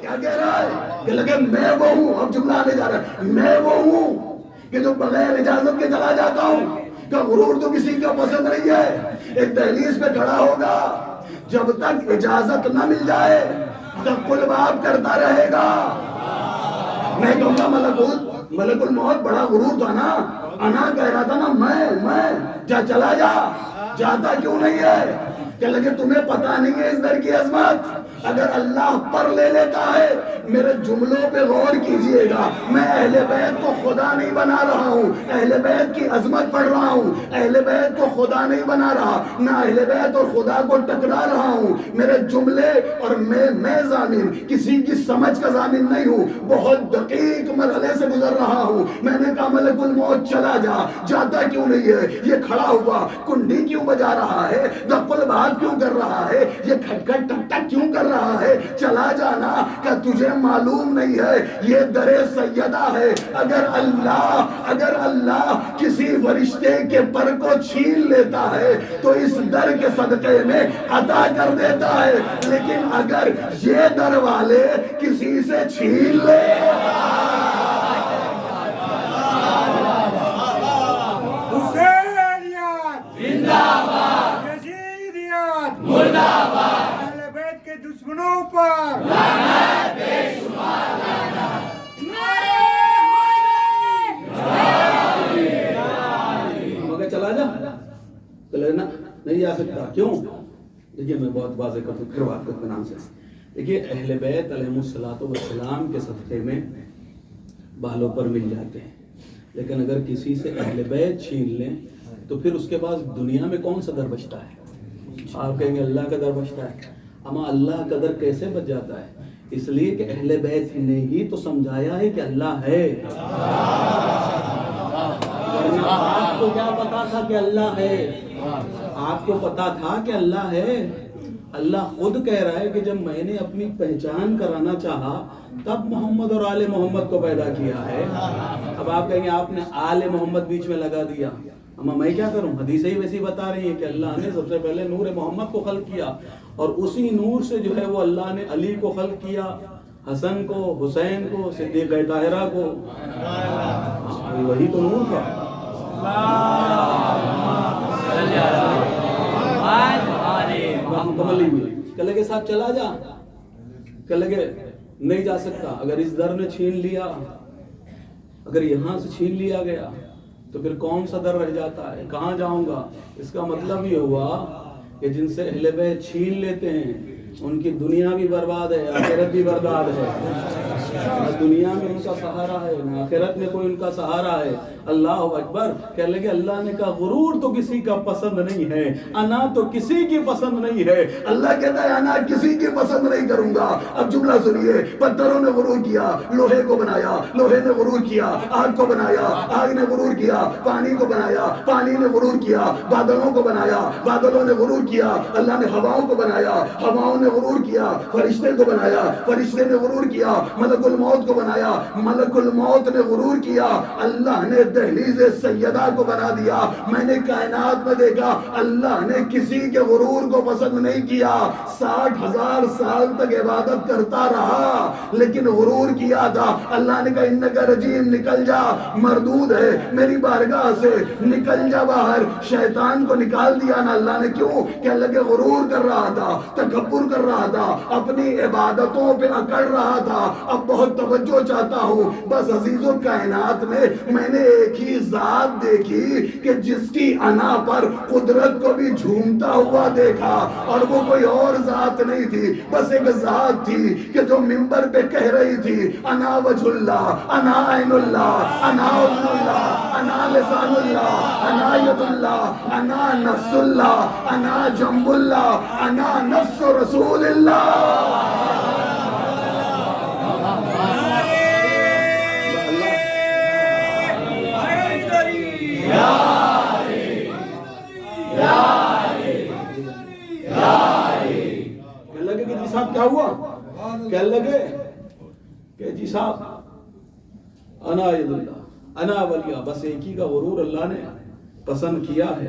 کیا کہہ رہا ہے کہ لگے میں وہ ہوں. اب جملہ آنے جا رہا ہے, میں وہ ہوں کہ جو بغیر اجازت کے چلا جاتا ہوں. کہ غرور تو کسی کا پسند نہیں ہے. ایک دہلیز پہ کھڑا ہوگا, جب تک اجازت نہ مل جائے تب کل باب کرتا رہے گا. میں کہوں گا ملک الموت بڑا غرور تھا نا, انا کہہ رہا تھا نا میں جا چلا جا, جاتا کیوں نہیں ہے؟ کہ لگے تمہیں پتا نہیں ہے اس در کی عظمت. اگر اللہ پر لے لیتا ہے, میرے جملوں پہ غور کیجئے گا, میں اہل بیت کو خدا نہیں بنا رہا ہوں, اہل بیت کی عظمت پڑھ رہا ہوں. اہل بیت کو خدا نہیں بنا رہا, نہ اہل بیت اور خدا کو ٹکرا رہا ہوں. میرے جملے اور میں ضامن کسی کی سمجھ کا ضامن نہیں ہوں, بہت دقیق مرحلے سے گزر رہا ہوں. میں نے کہا ملک الموت چلا جا, جاتا کیوں نہیں ہے؟ یہ کھڑا ہوا کنڈی کیوں بجا رہا ہے, دق الباب کیوں کر رہا ہے, یہ کھٹ کھٹ ٹک ٹک کیوں کر رہا ہے؟ چلا جانا. کہ تجھے معلوم نہیں ہے یہ در سیدہ ہے. اگر اللہ کسی فرشتے کے پر کو چھین لیتا ہے تو اس در کے صدقے میں عطا کر دیتا ہے, لیکن اگر یہ در والے کسی سے چھین لے, حسینیت زندہ باد یزیدیت مردہ باد اہل بیت کے دشمنوں پر لعنت بے شمار لعنت. مگر چلا جا, چلے نا, نہیں جا سکتا. کیوں؟ دیکھیے میں بہت واضح کرتا ہوں, پھر بات کرتے نام سے. دیکھیے اہل بیت علیہ السلام کے صدقے میں بالوں پر مل جاتے ہیں, لیکن اگر کسی سے اہل بیت چھین لیں تو پھر اس کے بعد دنیا میں کون سا در بچتا ہے؟ آپ کہیں گے اللہ کا در بچتا ہے. اما اللہ کا در کیسے بچ جاتا ہے؟ اس لیے کہ اہل بیت نے ہی تو سمجھایا ہے کہ اللہ ہے. آپ کو کیا پتا تھا کہ اللہ ہے؟ آپ کو پتا تھا کہ اللہ ہے؟ اللہ خود کہہ رہا ہے کہ جب میں نے اپنی پہچان کرانا چاہا تب محمد اور آل محمد کو پیدا کیا ہے. اب آپ کہیں گے آپ نے آل محمد بیچ میں لگا دیا. اما میں کیا کروں؟ حدیثیں ہی ویسی بتا رہی ہیں کہ اللہ نے سب سے پہلے نور محمد کو خلق کیا, اور اسی نور سے جو ہے وہ اللہ نے علی کو خلق کیا, حسن کو, حسین کو, صدیقہ طاہرہ کو. وہی تو نور تھا. مکمل ہی ملی. کہ لگے صاحب چلا جا, کہ لگے نہیں جا سکتا. اگر اس در نے چھین لیا, اگر یہاں سے چھین لیا گیا تو پھر کون سا در رہ جاتا ہے؟ کہاں جاؤں گا؟ اس کا مطلب یہ ہوا کہ جن سے اہل بیت چھین لیتے ہیں ان کی دنیا بھی برباد ہے, آخرت بھی برباد ہے. نہ دنیا میں ان کا سہارا ہے, نہ آخرت میں کوئی ان کا سہارا ہے. اللہ اکبر. کہنے لگے اللہ نے کہا غرور تو کسی کا پسند نہیں ہے, انا تو کسی کی پسند نہیں ہے. اللہ کہتا ہے انا کسی کی پسند نہیں کروں گا. اب جملہ سنیے, پتھروں نے غرور کیا, لوہے کو بنایا, لوہے نے غرور کیا, آگ کو بنایا, آگ نے غرور کیا, پانی کو بنایا, پانی نے غرور کیا, بادلوں کو بنایا, بادلوں نے غرور کیا, اللہ نے ہواؤں کو بنایا, ہواؤں نے غرور کیا, فرشتے کو بنایا, فرشتے نے غرور کیا, ملک الموت کو بنایا, ملک الموت نے غرور کیا, اللہ نے دہلیز سیدہ کو بنا دیا. میں نے کائنات میں دیکھا اللہ نے کسی کے غرور کو پسند نہیں کیا. 60,000 سال تک عبادت کرتا رہا لیکن غرور کیا تھا. اللہ نے کہا انکا رجیم, نکل جا, مردود ہے, میری بارگاہ سے نکل جا باہر. شیطان کو نکال دیا نا اللہ نے. کیوں؟ کہ اللہ کے غرور کر رہا تھا, تکبر کر رہا تھا, اپنی عبادتوں پہ اکڑ رہا تھا. اب بہت توجہ چاہتا ہوں. بس عزیزو کائنات میں نے ایک ہی ذات دیکھی کہ جس کی انا پر قدرت کو بھی جھومتا ہوا دیکھا, اور وہ کوئی اور ذات نہیں تھی, بس ایک ذات تھی کہ جو منبر پہ کہہ رہی تھی انا وجہ اللہ, انا عین اللہ, انا اذن اللہ, انا لسان اللہ, انا ید اللہ, انا نفس اللہ, انا جنب اللہ, انا نفس رسول اللہ. کہنے لگے کہ جی صاحب کیا ہوا؟ کہنے لگے کہ جی صاحب انا ید اللہ, انا ولیہ, بس ایک ہی کا غرور اللہ نے پسند کیا ہے.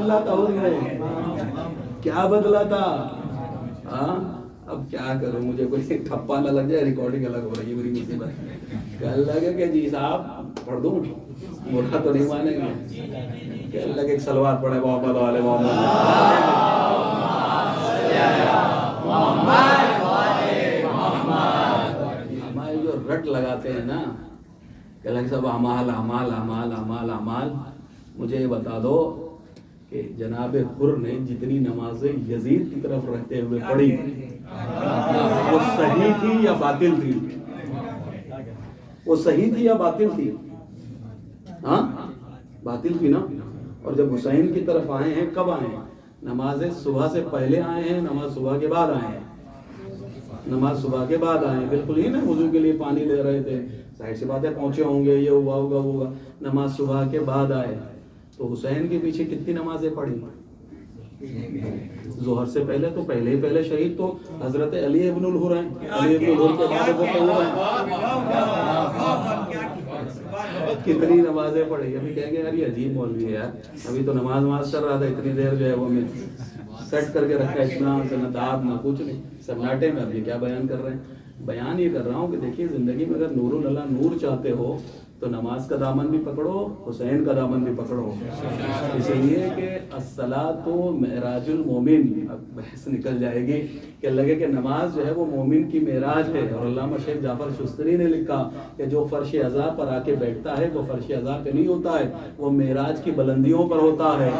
بدلا تھا اس میں؟ کیا بدلا تھا؟ ہاں اب کیا کروں، مجھے کوئی ٹھپا نہ لگ جائے، ریکارڈنگ الگ ہو رہی ہے میری مصیبت. کہنے لگے کہ جی صاحب پڑھ دوں، برا تو نہیں مانیں گے. کہنے لگے ایک سلوات پڑھے محمد والے ہمارے جو رٹ لگاتے ہیں نا کہ لگ سب اعمال اعمال اعمال اعمال اعمال. مجھے یہ بتا دو کہ جناب حر نے جتنی نمازیں یزید کی طرف رہتے ہوئے پڑھی وہ صحیح تھی یا باطل تھی؟ وہ صحیح تھی یا باطل تھی؟ ہاں باطل تھی نا. اور جب حسین کی طرف آئے ہیں کب آئے ہیں؟ نماز صبح سے پہلے آئے ہیں، نماز صبح کے بعد آئے ہیں. نماز صبح کے بعد آئے ہیں، بالکل ہی نا وضو کے لیے پانی لے رہے تھے، ظاہر سی بات ہے پہنچے ہوں گے، یہ ہوا ہوگا وہ ہوگا. نماز صبح کے بعد آئے. تو حسین کے پیچھے کتنی نمازیں پڑھی؟ ظہر سے پہلے تو پہلے شہید تو حضرت علی ابن الحر ہیں. علی ابن الحر کے بعد وہ ہیں. کتنی نمازیں پڑھی؟ ابھی کہیں گے یار یہ عجیب مولوی ہے یار، ابھی تو نماز کر رہا تھا، اتنی دیر جو ہے وہ میں سیٹ کر کے رکھا ہے، اسلام سے نہ داد نہ کچھ نہیں، سناٹے میں. اب یہ کیا بیان کر رہے ہیں؟ بیان یہ کر رہا ہوں کہ دیکھیے زندگی میں اگر نور اللہ نور چاہتے ہو تو نماز کا دامن بھی پکڑو، حسین کا دامن بھی پکڑو. اس لیے کہ الصلاۃ معراج المومن. اب بحث نکل جائے گی کہ لگے کہ نماز جو ہے وہ مومن کی معراج ہے. اور علامہ شیخ جعفر شستری نے لکھا کہ جو فرش عزا پر آ کے بیٹھتا ہے وہ فرش عزا پہ نہیں ہوتا ہے، وہ معراج کی بلندیوں پر ہوتا ہے.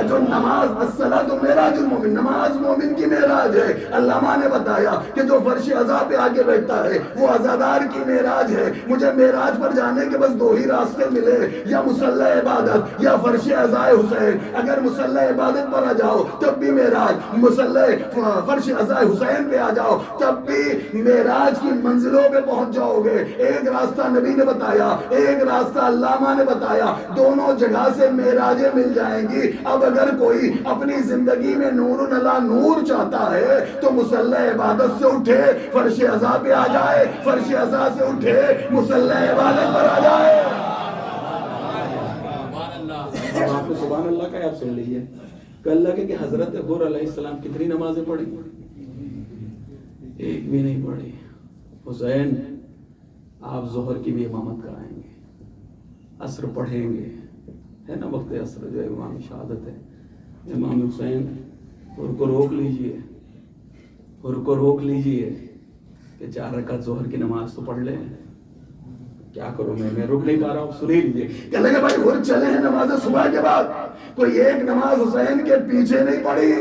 جو نماز الصلاۃ معراج المومن، نماز مومن کی معراج ہے. علامہ نے بتایا کہ جو فرش عزا پہ آ کے بیٹھتا ہے وہ عزادار کی معراج ہے. مجھے معراج پر جانے کے بس دو ہی راستے ملے، یا مصلی عبادت یا فرش عزا حسین. اگر مصلی عبادت پر آ جاؤ تب بھی معراج، مصلی فرش عزا حسین پہ آ جاؤ تب بھی معراج کی منزلوں پہ پہنچ جاؤ گے. ایک راستہ نبی نے بتایا، ایک راستہ علامہ نے بتایا، دونوں جگہ سے معراجیں مل جائیں گی. اب اگر کوئی اپنی زندگی میں نور اللہ نور چاہتا ہے تو مصلی عبادت سے اٹھے فرش عزا پہ آ جائے، فرش عزا سے اٹھے مصلی عبادت پر آ جائے. آپ کو سبحان اللہ کا آپ سن لیجیے کہ اللہ کے کہ حضرت حر علیہ السلام کتنی نمازیں پڑھی؟ ایک بھی نہیں پڑھی. حسین آپ ظہر کی بھی امامت کرائیں گے، عصر پڑھیں گے، ہے نا وقت عصر جو امام شہادت ہے. امام حسین حر کو روک لیجئے، حر کو روک لیجئے کہ 4 رکعت ظہر کی نماز تو پڑھ لیں. کیا کروں میں رک نہیں پا رہا ہوں، سنی لیجئے. کہ لگے بھائی حر چلے ہیں نماز صبح کے بعد، کوئی ایک نماز حسین کے پیچھے نہیں پڑھی.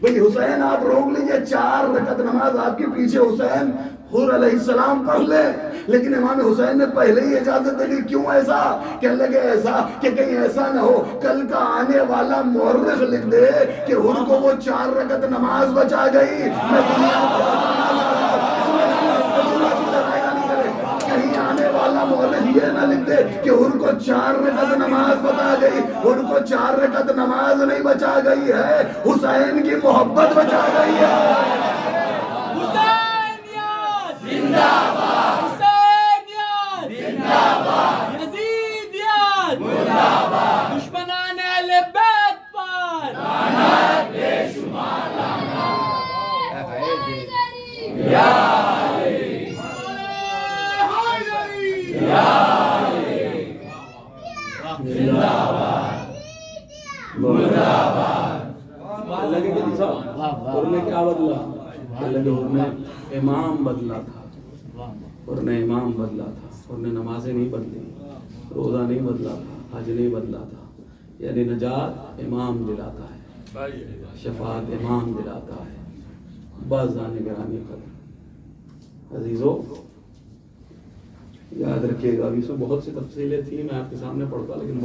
بھئی حسین آپ روک لیجئے، 4 رکعت نماز آپ کے پیچھے حسین حر علیہ السلام پڑھ لے. لیکن امام حسین نے پہلے ہی اجازت دے دی. کیوں ایسا؟ کہنے لگے ایسا کہ کہیں ایسا نہ ہو کل کا آنے والا مورخ لکھ دے کہ حر کو وہ 4 رکعت نماز بچا گئی. میں دنیا کہیں آنے والا مورخ یہ نہ لکھ دے کہ حر کو 4 رکعت نماز بچا گئی. حر کو 4 رکعت نماز نہیں بچا گئی ہے، حسین کی محبت بچا گئی ہے. دشمنان اہل بیت پر لعنت بے شمار یا علی یا علی زندہ باد مرد آباد. اللہ کے کہ صاحب حر نے کیا بدلا؟ اللہ کے حر نے امام بدلا تھا، حر نے امام بدلا تھا. حر نے نمازیں نہیں بدلی، روزہ نہیں بدلا تھا، حج نہیں بدلا تھا. یعنی نجات امام دلاتا ہے، شفاعت امام دلاتا ہے. بس آنے گرامی قدر عزیزو یاد رکھیے گا. ابھی اس میں بہت سی تفصیلیں تھیں، میں آپ کے سامنے پڑھتا لیکن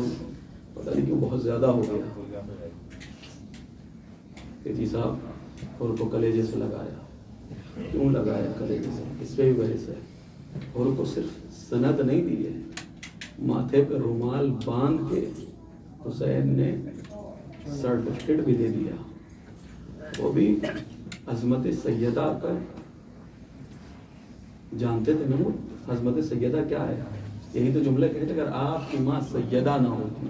پتہ نہیں کیوں بہت زیادہ ہو گیا کہ جی صاحب حر کو کلیجے سے لگایا. کیوں لگایا کلیجے سے؟ اس پہ بھی بحث ہے. حر کو صرف سند نہیں دی ہے، ماتھے پہ رومال باندھ کے حسین نے سرٹیفکیٹ بھی دے دیا. وہ بھی عظمت سیدہ کا جانتے تھے نا. عظمت سیدہ کیا ہے؟ یہی تو جملے کہتے اگر آپ کی ماں سیدہ نہ ہوتی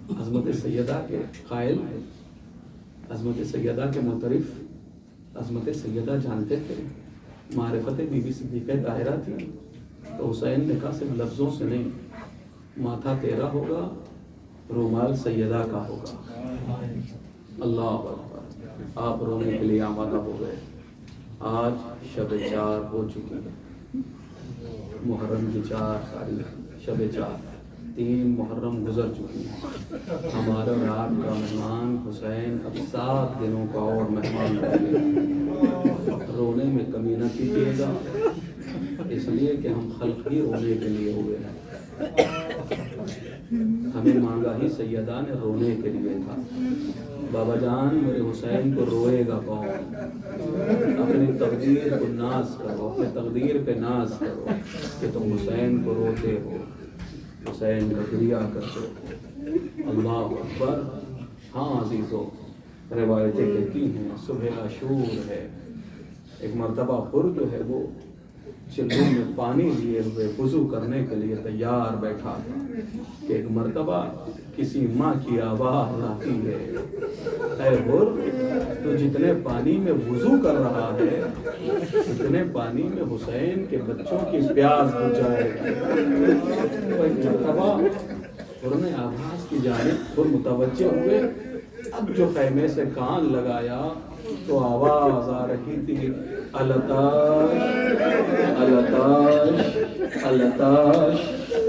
عظمت سیدہ کے قائل، عظمت سیدہ کے معترف، عظمت سیدہ جانتے تھے، معرفت بی بی صدیقہ طاہرہ تھی، تو حسین نے کہا صرف لفظوں سے نہیں، ماتھا تیرا ہوگا، رومال سیدہ کا ہوگا۔ اللہ اکبر، آپ رونے کے لیے آمادہ ہو گئے۔ آج شب 4 ہو چکی ہے، محرم کی 4 تاریخ، شب 4، 3 محرم گزر چکی ہیں۔ ہمارا اور آپ کا مہمان حسین اب 7 دنوں کا اور مہمان رہے۔ رونے میں کمی نہ کیجیے گا، اس لیے کہ ہم خلق ہی رونے کے لیے ہوئے ہیں، ہمیں مانگا ہی سیدہ نے رونے کے لیے تھا۔ بابا جان میرے حسین کو روئے گا کون؟ اپنی تقدیر کو ناز کرو، اپنے تقدیر پہ ناز کرو کہ تم حسین کو روتے ہو، حسین کا گریہ کرتے ہو۔ اللہ اکبر۔ ہاں عزیزو، روایتیں کہتی ہیں صبح عاشور ہے، ایک مرتبہ حر جو ہے وہ چلو میں پانی لیے ہوئے وضو کرنے کے لیے تیار بیٹھا کہ ایک مرتبہ کسی ماں کی آواز آتی ہے، اے حر تو جتنے پانی میں وضو کر رہا ہے اتنے پانی میں حسین کے بچوں کی پیاس بجھ جائے گا۔ تو ایک مرتبہ حر نے آواز کی جانب حر متوجہ ہوئے، اب جو خیمے سے کان لگایا تو آواز آ رہی تھی، التاش التاش التاش،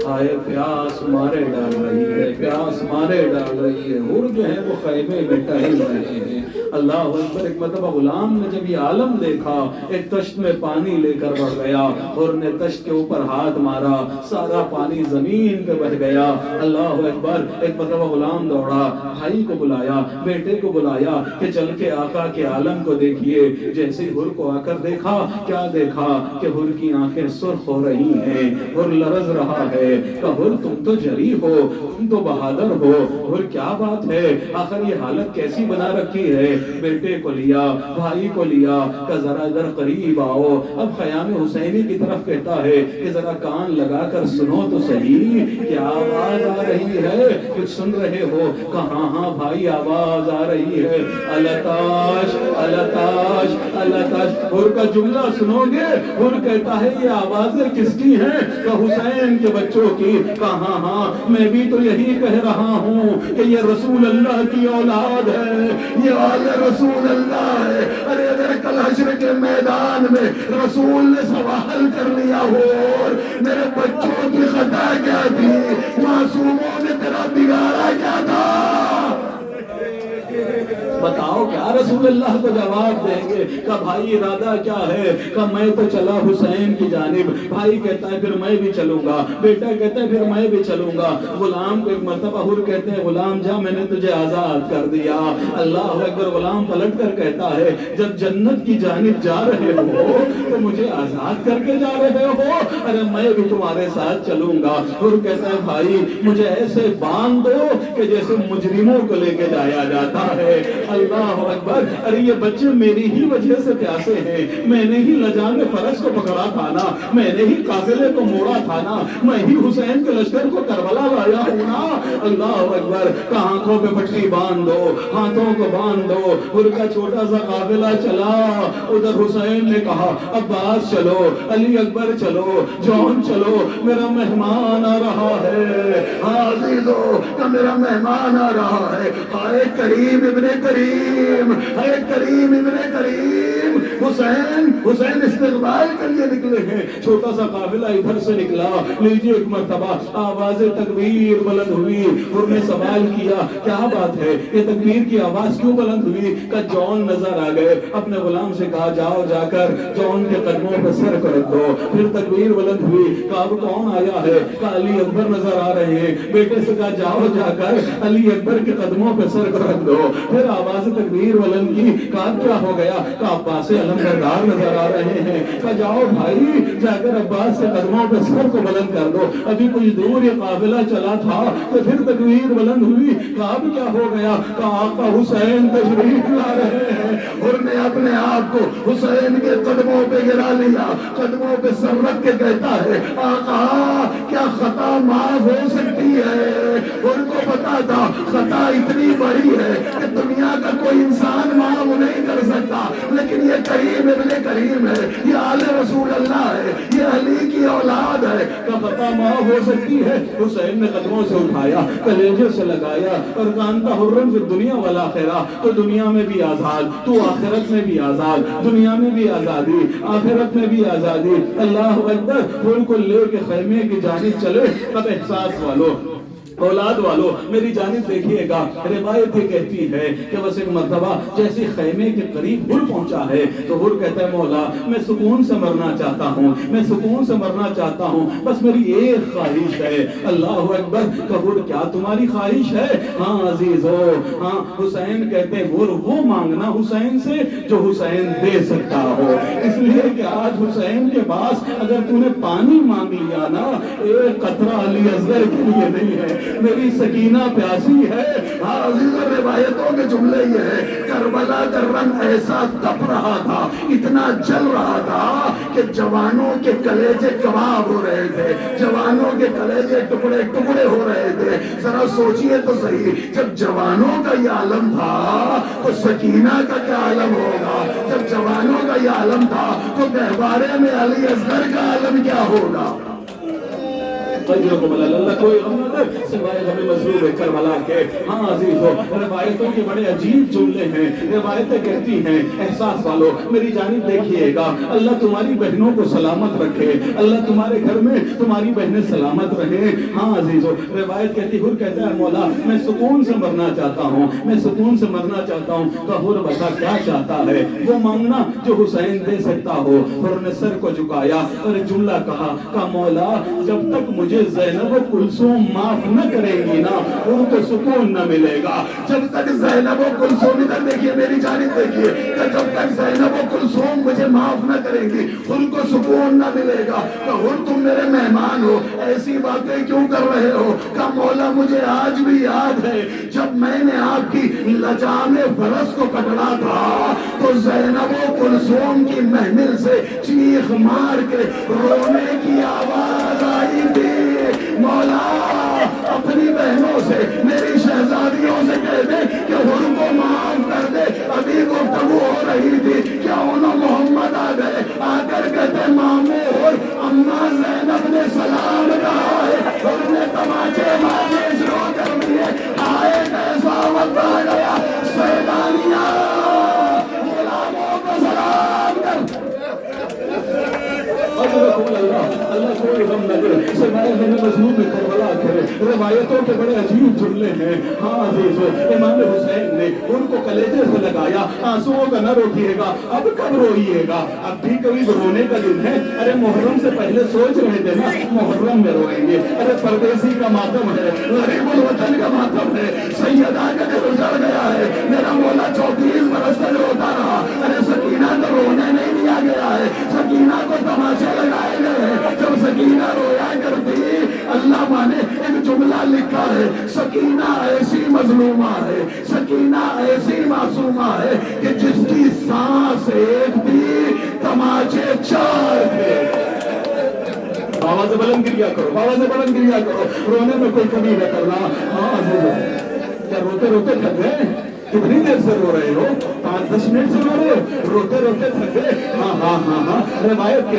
آئے پیاس مارے ڈال رہی ہے، پیاس مارے ڈال رہی ہے۔ حر جو ہے وہ خیمے میں ٹہل رہے ہیں۔ اللہ اکبر۔ ایک مرتبہ غلام نے جب یہ عالم دیکھا، ایک تشت میں پانی لے کر بڑھ گیا، حر نے تشت کے اوپر ہاتھ مارا، سارا پانی زمین پہ بہ گیا۔ اللہ اکبر۔ ایک مرتبہ غلام دوڑا، بھائی کو بلایا، بیٹے کو بلایا کہ چل کے آقا کے عالم کو دیکھیے۔ جیسے حر کو آ کر دیکھا، کیا دیکھا کہ حر کی آنکھیں سرخ ہو رہی ہیں، حر لرز رہا ہے۔ کہ حر تم تو جری ہو، تم تو بہادر ہو، حر کیا بات ہے، آخر یہ حالت کیسی بنا رکھی ہے؟ بیٹے کو لیا، بھائی کو لیا کہ ذرا ادھر قریب آؤ۔ اب خیام حسینی کی طرف کہتا ہے کہ ذرا کان لگا کر سنو تو صحیح، کیا آواز آ رہی ہے؟ کچھ سن رہے ہو؟ کہ ہاں ہاں بھائی آواز آ رہی ہے، التاش التاش التاش۔ حر کا جملہ سنو گے؟ حر کہتا ہے یہ آوازیں کس کی ہیں؟ کہ حسین کے بچوں کی۔ کہاں ہاں میں بھی تو یہی کہہ رہا ہوں کہ یہ رسول اللہ کی اولاد ہے، یہ آل رسول اللہ ہے۔ ارے اگر کل حشر کے میدان میں رسول نے سوال کر لیا ہو اور میرے بچوں کی خطا کیا تھی، معصوموں نے تیرا بگاڑا کیا تھا، بتاؤ کیا رسول اللہ کو جواب دیں گے؟ کہ بھائی ارادہ کیا ہے؟ کہ میں تو چلا حسین کی جانب۔ بھائی کہتا ہے پھر میں بھی چلوں گا، بیٹا کہتا ہے پھر میں بھی چلوں گا۔ غلام کو ایک مرتبہ حر کہتے ہیں غلام جا میں نے تجھے آزاد کر دیا۔ اللہ اکبر۔ غلام پلٹ کر کہتا ہے جب جنت کی جانب جا رہے ہو تو مجھے آزاد کر کے جا رہے ہو؟ ارے میں بھی تمہارے ساتھ چلوں گا۔ حر کہتا ہے بھائی مجھے ایسے باندھ دو کہ جیسے مجرموں کو لے کے جایا جاتا ہے۔ اللہ اکبر۔ ارے یہ بچے میری ہی وجہ سے پیاسے ہیں، میں نے ہی لجام فرس کو پکڑا تھا نا، میں نے ہی قافلے کو موڑا تھا نا، میں ہی حسین کے لشکر کو کربلا لایا ہوں نا۔ اللہ اکبر۔ کہ آنکھوں پہ پٹی باندھ دو، ہاتھوں کو باندھ دو۔ حر کا چھوٹا سا قافلہ چلا، ادھر حسین نے کہا عباس چلو، علی اکبر چلو، جون چلو، میرا مہمان آ رہا ہے۔ عزیزو کہ میرا مہمان آ رہا ہے۔ ہائے کریم ابن کریم، ہائے کریم ابن کریم۔ حسین استقبال کے لیے نکلے ہیں۔ چھوٹا سا قافلہ ادھر سے نکلا۔ لیجیے ایک مرتبہ آواز تکبیر بلند ہوئی۔ حر نے سوال کیا کیا بات ہے، یہ تکبیر کی آواز کیوں بلند ہوئی؟ کہ جون نظر آ گئے۔ اپنے غلام سے کہا جاؤ جا کر جون کے قدموں پہ سر کر دو۔ پھر تکبیر بلند ہوئی۔ کہا اب کون آیا ہے؟ کہ علی اکبر نظر آ رہے ہیں۔ بیٹے سے کہا جاؤ جا کر علی اکبر کے قدموں پہ سر رکھ دو۔ پھر آواز تکبیر بلند کی۔ کہا کیا ہو گیا؟ کہ عباس علمبردار نظر آ رہے ہیں۔ کہ جاؤ بھائی جا کر عباس کے قدموں پہ سر کو بلند کر دو۔ ابھی کچھ دور یہ قافلہ چلا تھا تو پھر تکبیر بلند ہوئی۔ کہا اب کیا ہو گیا؟ کہ آقا حسین تشریف لا رہے ہیں۔ حر نے اپنے آپ کو حسین کے قدموں پہ گرا لیا، قدموں پہ سر رکھ کے کہتا ہے آقا کیا خطا معاف ہو سکتی ہے؟ حر کو پتا تھا خطا اتنی بڑی ہے کہ دنیا کا کوئی انسان معاف نہیں کر سکتا، لیکن یہ کریم ابن کریم ہے، یہ آل رسول اللہ ہے، یہ علی کی اولاد ہے، کا خطا معاف ہو سکتی ہے۔ حسین نے قدموں سے اٹھایا، کلیجے سے لگایا اور کانتا حرم فی دنیا والآخرہ، تو دنیا میں بھی آزاد، تو آخرت میں بھی آزاد، دنیا میں بھی آزادی، آخرت میں بھی آزادی۔ اللہ اکبر۔ پھول کو لے کے خیمے کی جانب چلے، تب احساس والو، اولاد والو میری جانب دیکھیے گا۔ روایت یہ کہتی ہے کہ بس ایک مرتبہ جیسے خیمے کے قریب حر پہنچا ہے تو حر کہتا ہے مولا میں سکون سے مرنا چاہتا ہوں، میں سکون سے مرنا چاہتا ہوں، بس میری ایک خواہش ہے۔ اللہ اکبر۔ کہ حر کیا تمہاری خواہش ہے؟ ہاں عزیزو، ہاں حسین کہتے ہیں حر وہ مانگنا حسین سے جو حسین دے سکتا ہو۔ اس لیے کہ آج حسین کے پاس اگر تو نے پانی مانگ لیا نا، ایک قطرہ علی اصغر کے لیے نہیں ہے، میری سکینہ پیاسی ہے۔ عزیز روایتوں کے جملے یہ ہے، کربلا کا رنگ ایسا تپ رہا تھا، اتنا جل رہا تھا کہ جوانوں کے کلیجے کباب ہو رہے تھے، جوانوں کے کلیجے ٹکڑے ٹکڑے ہو رہے تھے۔ ذرا سوچئے تو صحیح، جب جوانوں کا یہ عالم تھا تو سکینہ کا کیا عالم ہوگا؟ جب جوانوں کا یہ عالم تھا تو گہوارے میں علی اصغر کا عالم کیا ہوگا؟ اللہ کوئی غم نہ دے سوائے غم مظلوم کربلا کے۔ ہاں عزیزو، روایتوں کے بڑے عجیب جملے ہیں، روایتیں کہتی ہیں احساس والو میری جانب دیکھیے گا، اللہ تمہاری بہنوں کو سلامت رکھے، اللہ تمہارے گھر میں تمہاری بہنیں سلامت رہے۔ ہاں عزیزو، روایت کہتی حر کہتا ہے مولا میں سکون سے مرنا چاہتا ہوں، میں سکون سے مرنا چاہتا ہوں۔ تو حر بتا کیا چاہتا ہے؟ وہ مانگنا جو حسین دے سکتا ہو۔ حر نے سر کو جھکایا اور ایک جملہ کہا کہ مولا جب تک مجھے زینب و کلثوم معاف نہ کریں گی نا ان کو سکون نہ ملے گا۔ جب تک زینب و کلثوم، ادھر دیکھیے میری جانب دیکھیے، کہ جب تک زینب و کلثوم مجھے معاف نہ کریں گی ان کو سکون نہ ملے گا۔ کہ حر تم میرے مہمان ہو، ایسی باتیں کیوں کر رہے ہو؟ کہ مولا مجھے آج بھی یاد ہے جب میں نے آپ کی لجام فرس کو پکڑا تھا تو زینب و کلثوم کی محمل سے چیخ مار کے رونے کی آواز آئی تھی۔ مولا اپنی بہنوں سے میری شہزادیوں سے کہہ دے کہ حر کو معاف کر دے۔ ابھی گفتگو ہو رہی تھی کہ انہوں محمد آ گئے، آ کر کہتے مامو حر اماں زینب نے سلام کہا ہے۔ حر نے تماچے مارنے شروع کر دیے، آئے کیسا وقت آ گیا، سیدانیاں غلاموں کو سلام کر۔ اللہ کوئی غم نہ دے سوائے غم مظلوم کربلا کے۔ روایتوں کے بڑے عجیب جملے ہیں۔ ہاں عزیزو، امام حسین نے ان کو کلیجے سے لگایا، آنسوؤں کا نہ روکیے گا، اب کب روئیے گا؟ اب بھی کبھی رونے کا دن ہے؟ ارے محرم سے پہلے سوچ رہے تھے نا محرم میں روئیں گے۔ ارے پردیسی کا ماتم ہے، غریب الوطن کا ماتم ہے، سیدہ کا دل اجڑ گیا ہے، میرا مولا 34 برس تک روتا رہا۔ ارے سکینہ کو رونے نہیں دیا گیا ہے، سکینہ کو تماچے لگائے گئے ہیں۔ جب سکینہ رویا کرتی اللہ نے ایک جملہ لکھا ہے، سکینہ ایسی مظلومہ ہے، سکینہ ایسی معصومہ ہے کہ جس کی سانس ایک تھی تماچے 4 تھے۔ آواز بلند گریا کرو، آواز بلند گریا کرو، رونے میں کوئی کمی نہ کرنا۔ ہاں عزیزو، کیا روتے روتے تھک گئے؟ کتنی دیر سے رو رہے ہو؟ 5-10 منٹ سے رو رہے ہو؟ روتے روتے تھک گئے؟ ہاں ہاں ہاں ہاں، روایت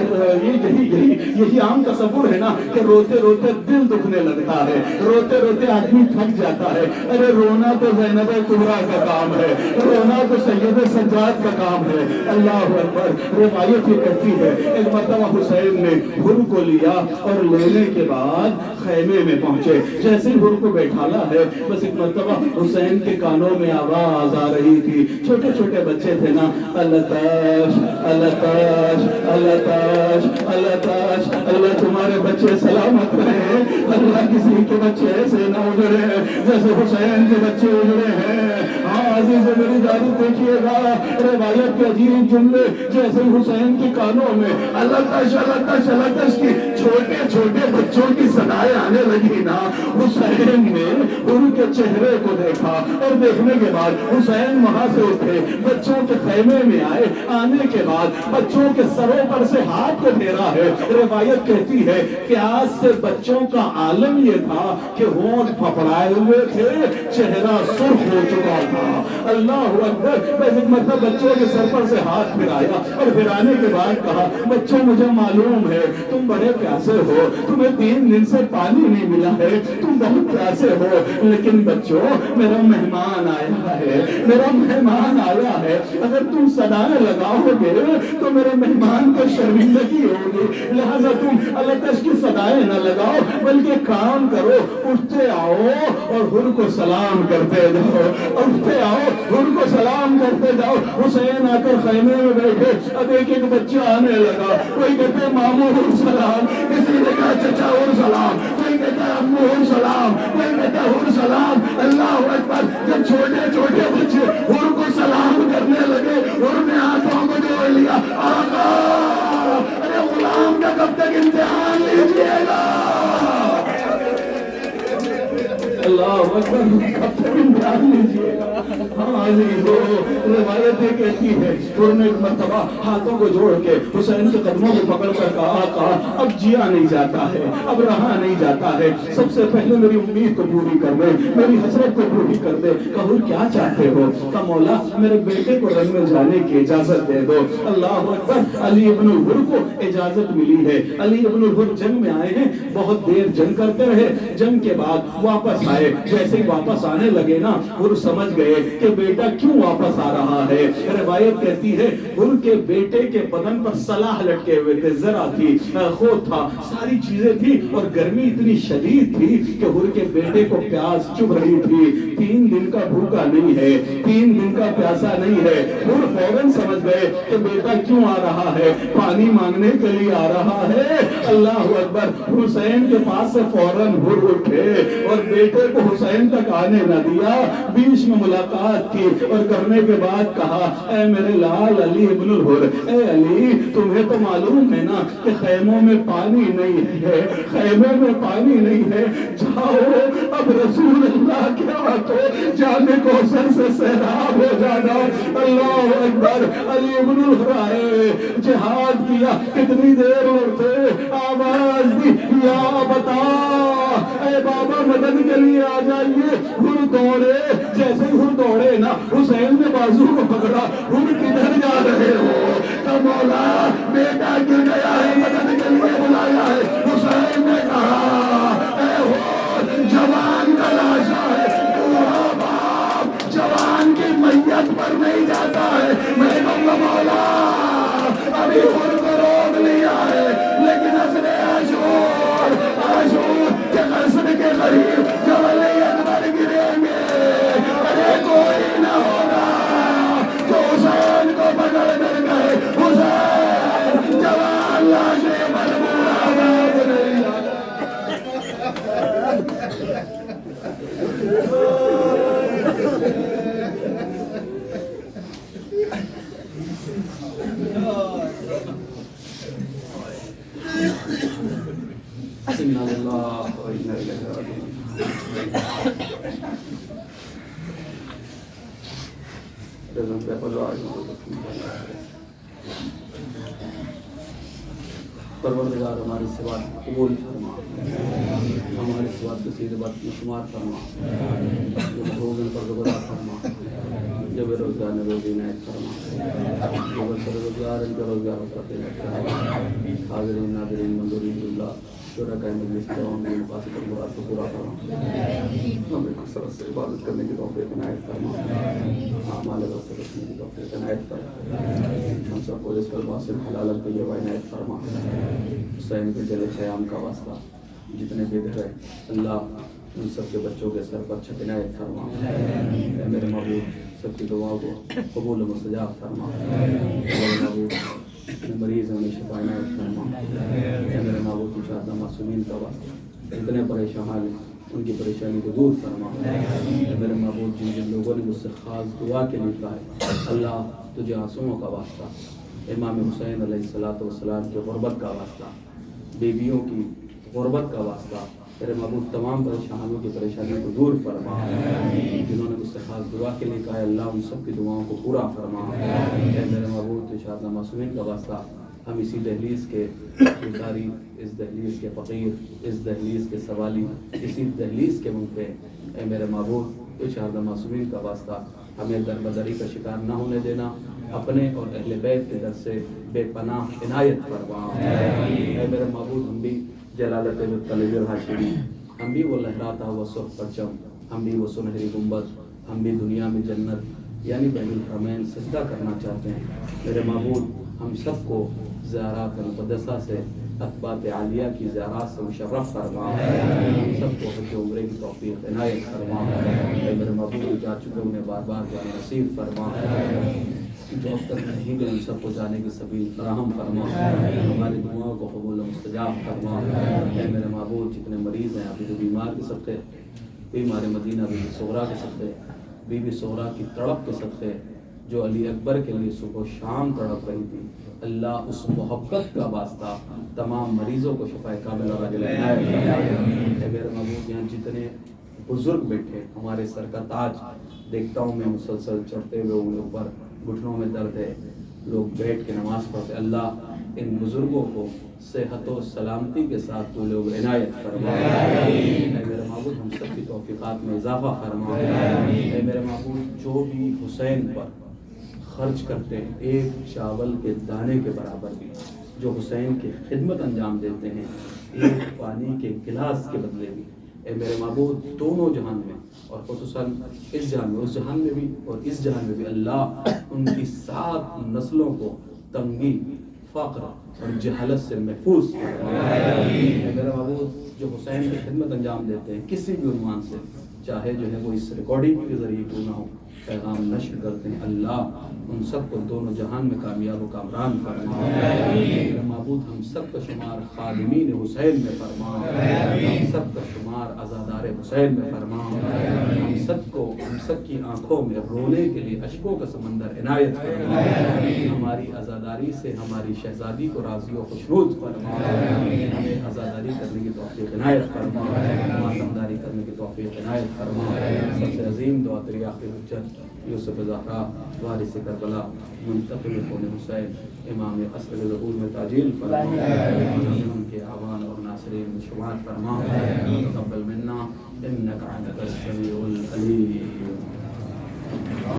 یہی عام تصور ہے نا کہ روتے روتے دل دکھنے لگتا ہے، روتے روتے آدمی تھک جاتا ہے۔ ارے رونا تو زینب کبریٰ کا کام ہے، رونا تو سید سجاد کا کام ہے۔ اللہ اکبر۔ روایت یہ کہتی ہے ایک مرتبہ حسین نے حر کو لیا اور لینے کے بعد خیمے میں پہنچے، جیسے حر کو بیٹھالا ہے بس ایک مرتبہ حسین کے کانوں میں آواز آ رہی تھی، چھوٹے چھوٹے بچے تھے نا، التاش التاش التاش التاش، اللہ تمہارے بچے سلامت رہے، اللہ کسی کے بچے ایسے نہ اجڑے جیسے حسین کے بچے اجڑے ہیں۔ ہاں عزیز میری جانب دیکھیے گا، روایت کے عجیب جملے جیسے حسین کے کانوں میں التاش التاش التاش کی چھوٹے چھوٹے بچوں کی صدائیں آنے لگی نا، حسین نے ان کے چہرے کو دیکھا اور دیکھنے کے بعد بعد حسین وہاں سے اٹھے، بچوں کے خیمے میں آئے، آنے کے بعد بچوں کے سروں پر سے ہاتھ کو پھیرا ہے۔ روایت کہتی ہے کہ آج سے بچوں کا عالم یہ تھا کہ ہونٹ پھپڑائے ہوئے تھے، چہرہ سرخ ہو چکا تھا۔ اللہ اکبر۔ مطلب بچوں کے سر پر سے ہاتھ پھرایا اور پھرانے کے بعد کہا بچوں مجھے معلوم ہے تم بڑے پیاسے ہو، تمہیں 3 دن سے پانی نہیں ملا ہے، تم بہت پیاسے ہو، لیکن بچوں میرا مہمان آیا ہے، میرا مہمان آیا ہے، اگر تم صدائیں لگاؤ گے تو میرے مہمان کو شرمندگی ہوگی، لہذا تم الکش کی صدائیں نہ لگاؤ بلکہ کام کرو، اٹھتے آؤ اور حر کو سلام کرتے جاؤ، اٹھتے آؤ حر کو سلام کرتے جاؤ۔ حسین آ کر خیمے میں بیٹھے، اب ایک ایک بچہ آنے لگا، کوئی کہتے ماموں حر سلام، کسی نے کہا چچا حر سلام، کوئی کہتا ہے امو حر سلام، کوئی کہتا ہے حر سلام۔ اللہ اکبر۔ جب چھوٹے چھوٹے بچے حر کو سلام کرنے لگے، حر نے ہاتھوں کو جوڑ لیا، آقا ارے غلام کا کب تک امتحان لیجیے گا؟ اللہ اکبر۔ کب تک امتحان لیجیے گا؟ ہاں عزیزو، روایتیں کہتی ہے حر نے ایک مرتبہ ہاتھوں کو جوڑ کے حسین کے قدموں کو پکڑ کر کہا آقا اب جیا نہیں جاتا ہے، اب رہا نہیں جاتا ہے، سب سے پہلے میری امید کو پوری کر دے، میری حسرت کو پوری کر دے۔ کہا حر کیا چاہتے ہو؟ کہا مولا میرے بیٹے کو رنگ میں جانے کی اجازت دے دو۔ اللہ اکبر۔ علی ابن الحر کو اجازت ملی ہے۔ علی ابن الحر جنگ میں آئے ہیں، بہت دیر جنگ کرتے رہے، جنگ کے بعد واپس آئے، جیسے ہی واپس آنے لگے نا حر سمجھ گئے کہ بیٹا کیوں واپس آ رہا ہے۔ روایت کہتی ہے حر کے بیٹے کے بدن پر سلاح لٹکے ہوئے تھے، ذرا تھی، خود تھا، ساری چیزیں تھی اور گرمی اتنی شدید تھی کہ حر کے بیٹے کو پیاس چبھ رہی تھی۔ 3 دن کا بھوکا نہیں ہے، 3 دن کا پیاسا نہیں ہے۔ حر فوراً سمجھ گئے کہ بیٹا کیوں آ رہا ہے، پانی مانگنے کے لیے آ رہا ہے۔ اللہ اکبر۔ حسین کے پاس سے فوراً حر اٹھے اور بیٹے کو حسین تک آنے نہ دیا، بیچ میں ملاقات کی اور کرنے کے بعد کہا اے میرے لال علی ابن الحر، اے علی تمہیں تو معلوم ہے نا کہ خیموں میں پانی نہیں ہے، خیموں میں پانی نہیں ہے، جاؤ اب رسول اللہ کے ہاتھوں جامع کوثر سے سیراب ہو جانا۔ اللہ اکبر۔ علی ابن الحر آئے، جہاد کیا، کتنی دیر لڑتے، آواز دی یا بتا اے بابا مدد کے لیے آ جائیے۔ حر دوڑے، جیسے ہی حر دوڑے نا حسین نے بازو کو پکڑا، حر کدھر جا رہے ہو؟ کہ مولا بیٹا گر گیا ہے، مدد کے لیے بلایا ہے۔ حسین نے کہا اے حر جوان کا لاشا ہے، پورا باپ جوان کی میت پر نہیں جاتا ہے۔ میں کہوں گا مولا ابھی حر کو روک لیا ہے، لیکن اصل عاشور کے قصر کے قریب جب علی اکبر گریں گے، ارے کوئی نہ ہوگا جو حسین کو پکڑ کر گئے، حسین جوان لاشیں مجبور آباد نہیں آ انا للہ و انا الیہ راجعون۔ پروردگار ہماری سوات قبول فرما، ہماری سوات کو سیدھے بات میں شمار فرما، جو محروم پر دوبارہ فرما، جو بے روزگار نے روزی عنایت فرما، جو بے روزگار ان کا روزگار فرما، حاضرین ناظرین منظورین اللہ شرکاء مجلس تمام کی مقاصد اور مراد کو پورا فرما، ہمیں کثرت سے عبادت کرنے کی توفیق عنایت فرما، اعمال واسطے رکھنے کی توفیق عنایت فرما، ہم سب کو رزق الواسع حلال طیبہ عنایت فرما۔ حسین کے دل قیام کا واسطہ جتنے بے گھر ہیں اللہ ان سب کے بچوں کے سر پر چھت عنایت فرما۔ اے میرے معبود سب کی دعاؤں کو قبول و مستجاب فرما۔ میرے معبود مریض ہیں انہیں شفا عنایت فرما۔ اے میرے معبود تو چاہتا معصومین کا واسطہ جتنے پریشان ہیں ان کی پریشانی کو دور فرما۔ اے میرے معبود جن جن لوگوں نے مجھ سے خاص دعا کے لیے کہا ہے اللہ تجھے آنسوؤں کا واسطہ، امام حسین علیہ السلام کی غربت کا واسطہ، بیویوں کی غربت کا واسطہ، میرے معبود تمام پریشانوں کی پریشانی کو دور فرما، جنہوں نے مجھ سے خاص دعا کے لیے کہا ہے اللہ ان سب کی دعاؤں کو پورا فرما۔ اے میرے معبود ارشاد معصومین کا واسطہ ہم اسی دہلیز کے بھکاری، اس دہلیز کے فقیر، اس دہلیز کے سوالی، اسی دہلیز کے منہ پہ اے میرے معبود ارشاد معصومین کا واسطہ ہمیں دربدری کا شکار نہ ہونے دینا، اپنے اور اہل بیت کے در سے بے پناہ عنایت فرما۔ اے میرے معبود ہم بھی جلالت طلب الحاشمی، ہم بھی وہ لہراتا ہوا سرخ پرچم، ہم بھی وہ سنہری گنبد، ہم بھی دنیا میں جنت یعنی بین الحرمین سجدہ کرنا چاہتے ہیں۔ میرے معبود ہم سب کو زیارات مقدسہ سے اقبات عالیہ کی زیارات سے مشرف فرما، ہم سب کو حج عمرے کی توفیق عنایت فرما۔ اے میرے معبود جا چکے انہیں بار بار جانا نصیب فرما، جو اب تک نہیں گئے ان سب کو جانے کی سبیل فراہم فرما، ہماری دعاؤں کو قبول و مستجاب فرما۔ اے میرے معبود جتنے مریض ہیں ابھی جو بیمار کے صدقے، بیمار مدینہ بی بی صغرا کے صدقے، بی بی صغرا کی تڑپ کے صدقے، جو علی اکبر کے لیے صبح و شام تڑپ رہی تھی، اللہ اس محبت کا واسطہ تمام مریضوں کو شفا کامل اور عاجل عنایت فرما۔ اے میرے محبوب یہاں جتنے بزرگ بیٹھے ہمارے سر کا تاج، دیکھتا ہوں میں مسلسل چڑھتے ہوئے ان اوپر گھٹنوں میں درد ہے، لوگ بیٹھ کے نماز پڑھتے، اللہ ان بزرگوں کو صحت و سلامتی کے ساتھ تو لوگ عنایت فرما۔ اے میرے معبود ہم سب کی توفیقات میں اضافہ فرما۔ اے میرے معبود جو بھی حسین پر خرچ کرتے ہیں ایک چاول کے دانے کے برابر بھی، جو حسین کی خدمت انجام دیتے ہیں ایک پانی کے گلاس کے بدلے بھی، اے میرے معبود دونوں جہان میں اور خصوصاً اس جہان میں، اس جہان میں بھی اور اس جہان میں بھی اللہ ان کی 7 نسلوں کو تنگی، فقر اور جہالت سے محفوظ فرمائے۔ اے میرے معبود جو حسین کی خدمت انجام دیتے ہیں کسی بھی عنوان سے، چاہے جو ہے وہ اس ریکارڈنگ کے ذریعے کیوں نہ ہو، پیغام نشر کرتے ہیں، اللہ ان سب کو دونوں جہان میں کامیاب و کامران فرما۔ میرے معبود ہم سب کا شمار خادمین حسین میں فرما، ہم سب کا شمار عزادار حسین میں فرما، ہم سب کی آنکھوں میں رونے کے لیے اشکوں کا سمندر عنایت فرما، ہماری عزاداری سے ہماری شہزادی کو راضی و خوشنود فرما، ہمیں عزاداری کرنے کی توفیق عنایت فرما، ماتمداری کرنے کی توفیق عنایت فرما۔ سب سے عظیم دعا تیری آخری حجت یوسف زہرا وارث کربلا منتقل خون حسین امام عصر ظہور میں تعجیل فرما، ان کے اعوان اور ناصرین میں شمار فرما، تقبل منا انک انت السمیع العلیم۔